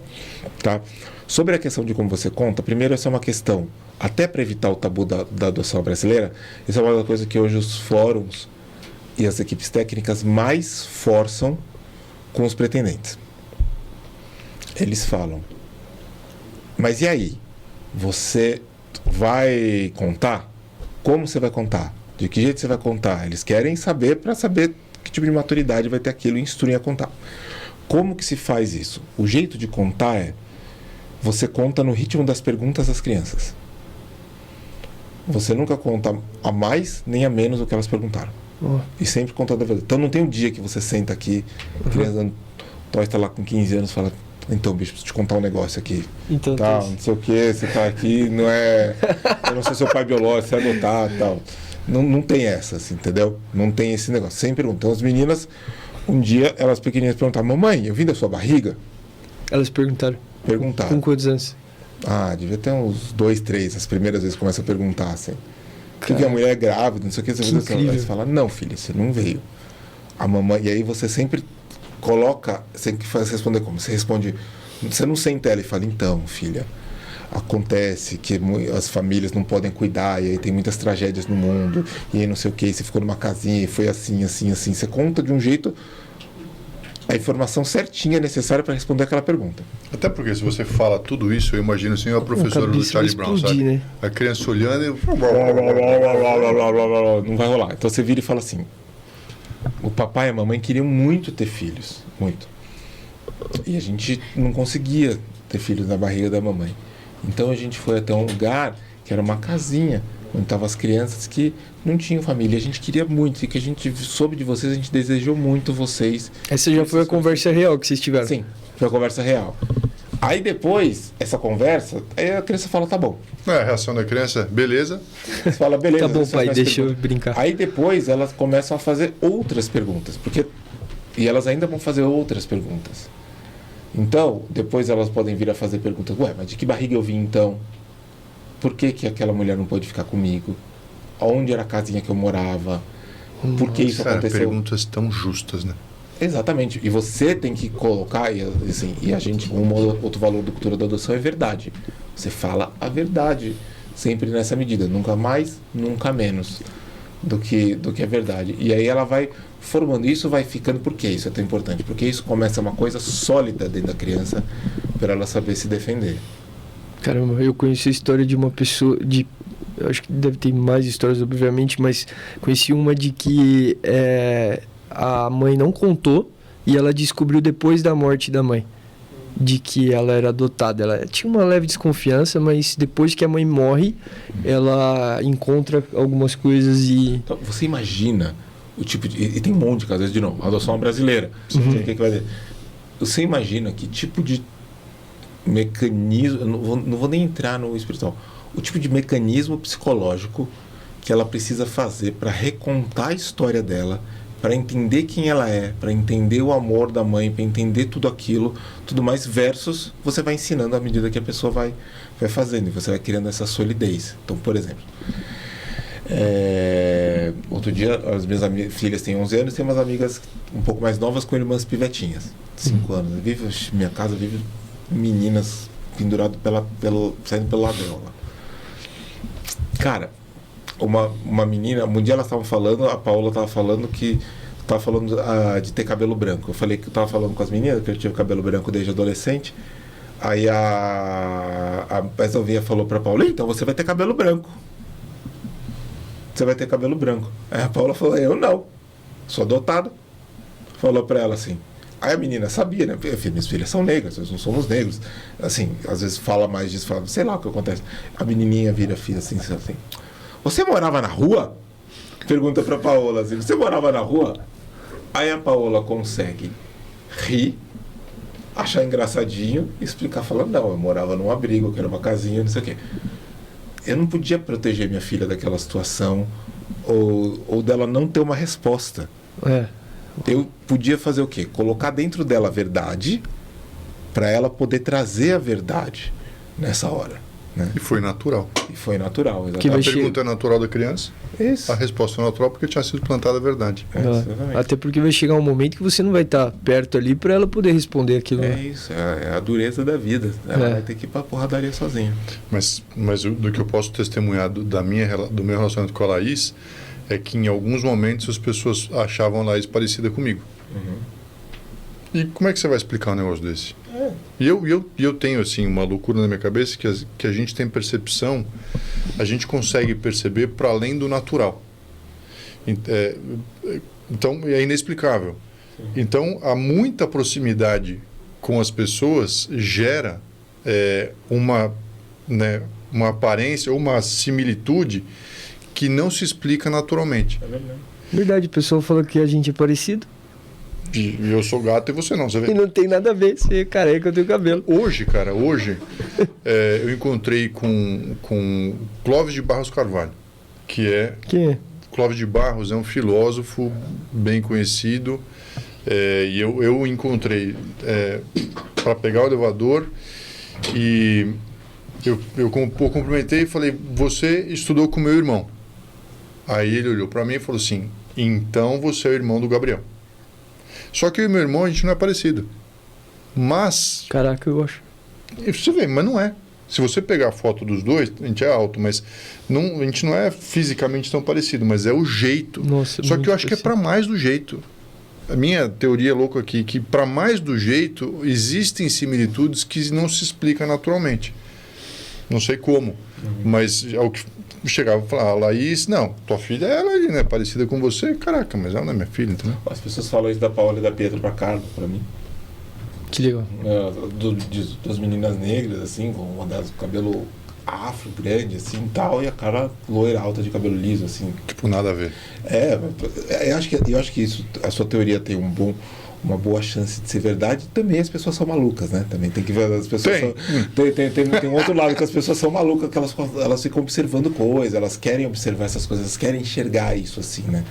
S3: Tá? Sobre a questão de como você conta, primeiro essa é uma questão, até para evitar o tabu da adoção brasileira, essa é uma das coisas que hoje os fóruns e as equipes técnicas mais forçam com os pretendentes. Eles falam, mas e aí? Você vai contar? Como você vai contar? De que jeito você vai contar? Eles querem saber para saber que tipo de maturidade vai ter aquilo e instruir a contar. Como que se faz isso? O jeito de contar é você conta no ritmo das perguntas das crianças. Você nunca conta a mais nem a menos do que elas perguntaram. E sempre conta da verdade. Então não tem um dia que você senta aqui, a criança está lá com 15 anos e fala, então, bicho, preciso te contar um negócio aqui.
S4: Então,
S3: tá, não sei o que, você tá aqui, não é... Eu não sou seu pai biológico, você é adotado e tal. Não tem essa, assim, entendeu? Não tem esse negócio. Sempre pergunta. Então as meninas, um dia, elas pequenininhas perguntaram, mamãe, eu vim da sua barriga?
S4: Elas perguntaram.
S3: Perguntaram.
S4: Com quantos anos?
S3: Devia ter uns 2, 3, as primeiras vezes começa a perguntar, assim. Por que a mulher é grávida, não sei o que. Você fala, não, filha, você não veio. A mamãe... E aí você sempre coloca... Você faz responder como? Você responde... Você não senta ela e fala, então, filha, acontece que as famílias não podem cuidar, e aí tem muitas tragédias no mundo, e aí não sei o que, você ficou numa casinha e foi assim, assim, assim. Você conta de um jeito... A informação certinha necessária para responder aquela pergunta.
S1: Até porque se você fala tudo isso, eu imagino assim, a professora do Charlie Brown, sabe? Né? A criança olhando e...
S3: Não vai rolar. Então você vira e fala assim, o papai e a mamãe queriam muito ter filhos, muito. E a gente não conseguia ter filhos na barriga da mamãe. Então a gente foi até um lugar que era uma casinha, onde estavam as crianças que não tinham família. A gente queria muito, e que a gente soube de vocês, a gente desejou muito vocês.
S4: Essa já foi a conversa real que vocês tiveram?
S3: Sim, foi a conversa real. Aí depois, essa conversa, aí a criança fala, tá bom.
S1: A reação da criança, beleza.
S3: Você fala, beleza.
S4: Tá bom,
S3: você
S4: pai,
S3: faz
S4: deixa eu
S3: pergunta.
S4: brincar.
S3: Aí depois elas começam a fazer outras perguntas. E elas ainda vão fazer outras perguntas. Então, depois elas podem vir a fazer perguntas. Ué, mas de que barriga eu vim então? Por que que aquela mulher não pôde ficar comigo? Onde era a casinha que eu morava? Por que isso
S1: Cara,
S3: aconteceu?
S1: perguntas tão justas, né?
S3: Exatamente. E você tem que colocar, e, assim, e a gente, outro valor da cultura da adoção é verdade. Você fala a verdade, sempre nessa medida. Nunca mais, nunca menos do que a verdade. E aí ela vai formando, isso vai ficando, por que isso é tão importante? Porque isso começa uma coisa sólida dentro da criança para ela saber se defender.
S4: Caramba, eu conheci a história de uma pessoa, eu acho que deve ter mais histórias, obviamente, mas conheci uma de que a mãe não contou e ela descobriu depois da morte da mãe, de que ela era adotada. Ela tinha uma leve desconfiança, mas depois que a mãe morre, ela encontra algumas coisas e...
S3: Então, você imagina o tipo de... E tem um monte de casos, de novo, adoção brasileira. O que vai dizer? Você imagina que tipo de mecanismo... Eu não vou nem entrar no espiritual. O tipo de mecanismo psicológico que ela precisa fazer para recontar a história dela, para entender quem ela é, para entender o amor da mãe, para entender tudo aquilo, tudo mais, versus você vai ensinando à medida que a pessoa vai fazendo, e você vai criando essa solidez. Então, por exemplo, outro dia, as minhas filhas têm 11 anos, tem umas amigas um pouco mais novas com irmãs pivetinhas, 5 anos. Minha casa vive meninas penduradas saindo pelo ladrão lá. Cara, uma menina, um dia elas estavam falando, a Paola estava falando que estava falando de ter cabelo branco. Eu falei que eu estava falando com as meninas que eu tive cabelo branco desde adolescente. Aí a mais novinha falou para a Paola, então você vai ter cabelo branco. Você vai ter cabelo branco. Aí a Paola falou, eu não, sou adotado. Falou para ela assim. Aí a menina sabia, né? Minhas filhas são negras, nós não somos negros. Assim, às vezes fala mais disso, fala, sei lá o que acontece. A menininha vira a filha assim. Você morava na rua? Pergunta pra Paola assim, você morava na rua? Aí a Paola consegue rir, achar engraçadinho e explicar, falando, não, eu morava num abrigo, que era uma casinha, não sei o quê. Eu não podia proteger minha filha daquela situação ou dela não ter uma resposta. Eu podia fazer o quê? Colocar dentro dela a verdade para ela poder trazer a verdade nessa hora. Né?
S1: E foi natural.
S3: Exatamente.
S1: A pergunta é natural da criança,
S3: Isso.
S1: a resposta é natural porque tinha sido plantada a verdade.
S3: Exatamente.
S4: Até porque vai chegar um momento que você não vai estar perto ali para ela poder responder aquilo.
S3: É isso, é a dureza da vida. Ela vai ter que ir pra porradaria sozinha.
S1: Mas do que eu posso testemunhar do meu relacionamento com a Laís é que em alguns momentos as pessoas achavam a Laís parecida comigo. E como é que você vai explicar um negócio desse? E eu tenho assim uma loucura na minha cabeça que a gente tem percepção, a gente consegue perceber para além do natural. Então é inexplicável. Então há muita proximidade com as pessoas gera uma aparência ou uma similitude que não se explica naturalmente.
S3: É verdade.
S4: Verdade, o pessoal fala que a gente é parecido.
S1: E eu sou gato e você não, você vê?
S4: E não tem nada a ver, você é careca, eu tenho cabelo.
S1: Hoje, eu encontrei com Clóvis de Barros Carvalho, que é...
S4: Quem é?
S1: Clóvis de Barros é um filósofo bem conhecido, e eu encontrei para pegar o elevador e eu cumprimentei e falei, você estudou com meu irmão. Aí ele olhou para mim e falou assim, então você é o irmão do Gabriel. Só que eu e meu irmão, a gente não é parecido. Mas...
S4: Caraca, eu acho.
S1: Você vê, mas não é. Se você pegar a foto dos dois, a gente é alto, mas a gente não é fisicamente tão parecido, mas é o jeito.
S4: Nossa,
S1: só que eu acho que é para mais do jeito. A minha teoria louca aqui, que para mais do jeito, existem similitudes que não se explicam naturalmente. Não sei como, mas ao que chegava e falava, Laís, não, tua filha é ela, né? Parecida com você, caraca, mas ela não é minha filha, entendeu?
S3: As pessoas falam isso da Paola e da Pietra pra Carla, pra mim.
S4: Que legal.
S3: Das meninas negras, assim, com uma das cabelo afro, grande, assim, tal, e a cara loira, alta, de cabelo liso, assim.
S1: Tipo, nada a ver.
S3: Eu acho que isso, a sua teoria tem um uma boa chance de ser verdade. Também as pessoas são malucas, né? Também tem que ver, as pessoas tem um outro lado que as pessoas são malucas, que elas ficam observando coisas, elas querem observar essas coisas, elas querem enxergar isso assim, né?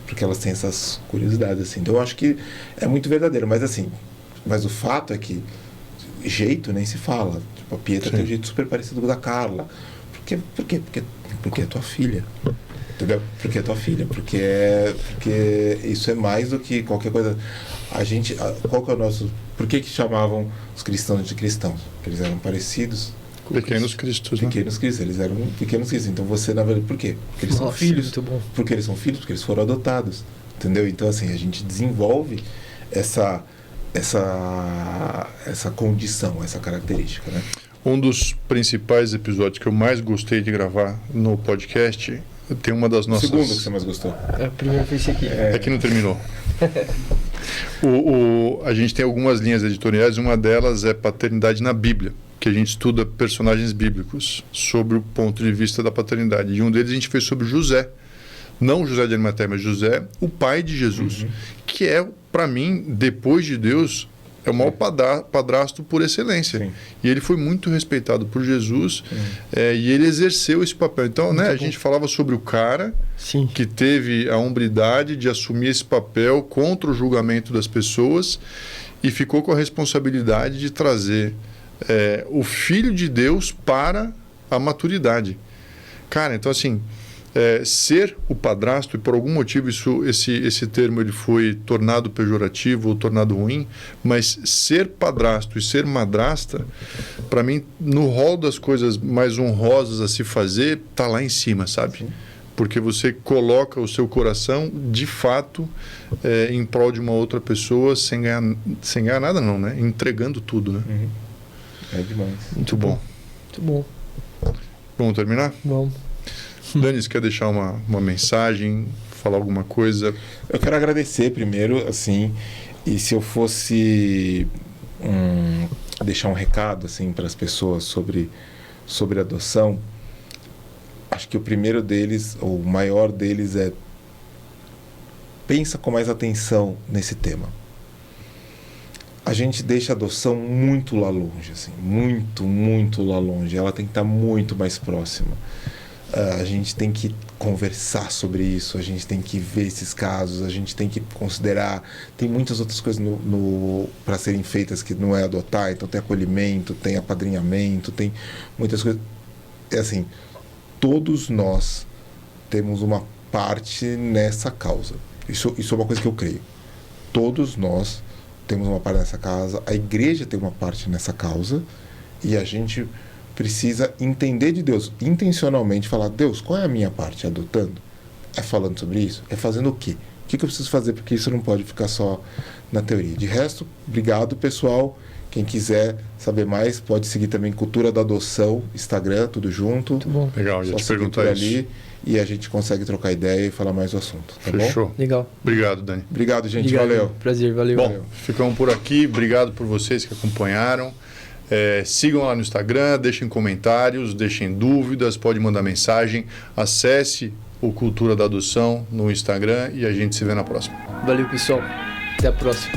S3: Porque elas têm essas curiosidades assim. Então eu acho que é muito verdadeiro, mas o fato é que jeito nem se fala. Tipo, a Pietra tem um jeito super parecido com o da Carla. Por quê? Porque é tua filha. Entendeu? Porque é tua filha. Porque isso é mais do que qualquer coisa. Qual que é o nosso... Por que chamavam os cristãos de cristãos? Porque eles eram parecidos.
S1: Pequenos cristos, né?
S3: Pequenos cristos. Eles eram pequenos cristos. Então você, na verdade, por quê? Porque eles são filhos.
S4: Muito bom.
S3: Porque eles são filhos, porque eles foram adotados. Entendeu? Então, assim, a gente desenvolve essa condição, essa característica, né?
S1: Um dos principais episódios que eu mais gostei de gravar no podcast tem uma das nossas...
S3: O segundo que você mais gostou?
S4: O primeiro foi esse aqui.
S1: É que não terminou. A gente tem algumas linhas editoriais, uma delas é Paternidade na Bíblia, que a gente estuda personagens bíblicos sobre o ponto de vista da paternidade. E um deles a gente fez sobre José. Não José de Arimateia, mas José, o pai de Jesus, que é, para mim, depois de Deus, é o maior padrasto por excelência. Sim. E ele foi muito respeitado por Jesus e ele exerceu esse papel. Então, né, a gente falava sobre o cara que teve a hombridade de assumir esse papel contra o julgamento das pessoas e ficou com a responsabilidade de trazer o Filho de Deus para a maturidade. Cara, então assim... ser o padrasto, e por algum motivo esse termo ele foi tornado pejorativo ou tornado ruim, mas ser padrasto e ser madrasta, para mim, no rol das coisas mais honrosas a se fazer, tá lá em cima, sabe? Sim. Porque você coloca o seu coração, de fato, em prol de uma outra pessoa, sem ganhar nada não, né? Entregando tudo, né?
S3: É demais.
S1: Muito bom.
S4: Muito bom.
S1: Vamos terminar?
S4: Vamos.
S1: Dani, você quer deixar uma mensagem, falar alguma coisa?
S3: Eu quero agradecer primeiro, assim, e se eu fosse deixar um recado assim para as pessoas sobre adoção, acho que o primeiro deles, ou o maior deles é: pensa com mais atenção nesse tema. A gente deixa a adoção muito lá longe, assim, muito, muito lá longe. Ela tem que estar muito mais próxima. A gente tem que conversar sobre isso, a gente tem que ver esses casos, a gente tem que considerar. Tem muitas outras coisas para serem feitas que não é adotar, então tem acolhimento, tem apadrinhamento, tem muitas coisas. É assim, todos nós temos uma parte nessa causa. Isso é uma coisa que eu creio. Todos nós temos uma parte nessa causa, a igreja tem uma parte nessa causa, e a gente precisa entender de Deus, intencionalmente falar: Deus, qual é a minha parte? Adotando? É falando sobre isso? É fazendo o quê? O que eu preciso fazer? Porque isso não pode ficar só na teoria. De resto, obrigado, pessoal. Quem quiser saber mais, pode seguir também Cultura da Adoção, Instagram, tudo junto.
S4: Muito bom.
S1: Legal, já te perguntar isso.
S3: Ali, e a gente consegue trocar ideia e falar mais do assunto. Tá
S1: Fechou.
S3: Bom?
S4: Legal.
S1: Obrigado, Dani.
S3: Obrigado, gente.
S4: Obrigado.
S3: Valeu.
S4: Prazer, valeu.
S1: Bom, ficamos por aqui. Obrigado por vocês que acompanharam. Sigam lá no Instagram, deixem comentários, deixem dúvidas, pode mandar mensagem. Acesse o Cultura da Adoção no Instagram e a gente se vê na próxima.
S4: Valeu, pessoal. Até a próxima.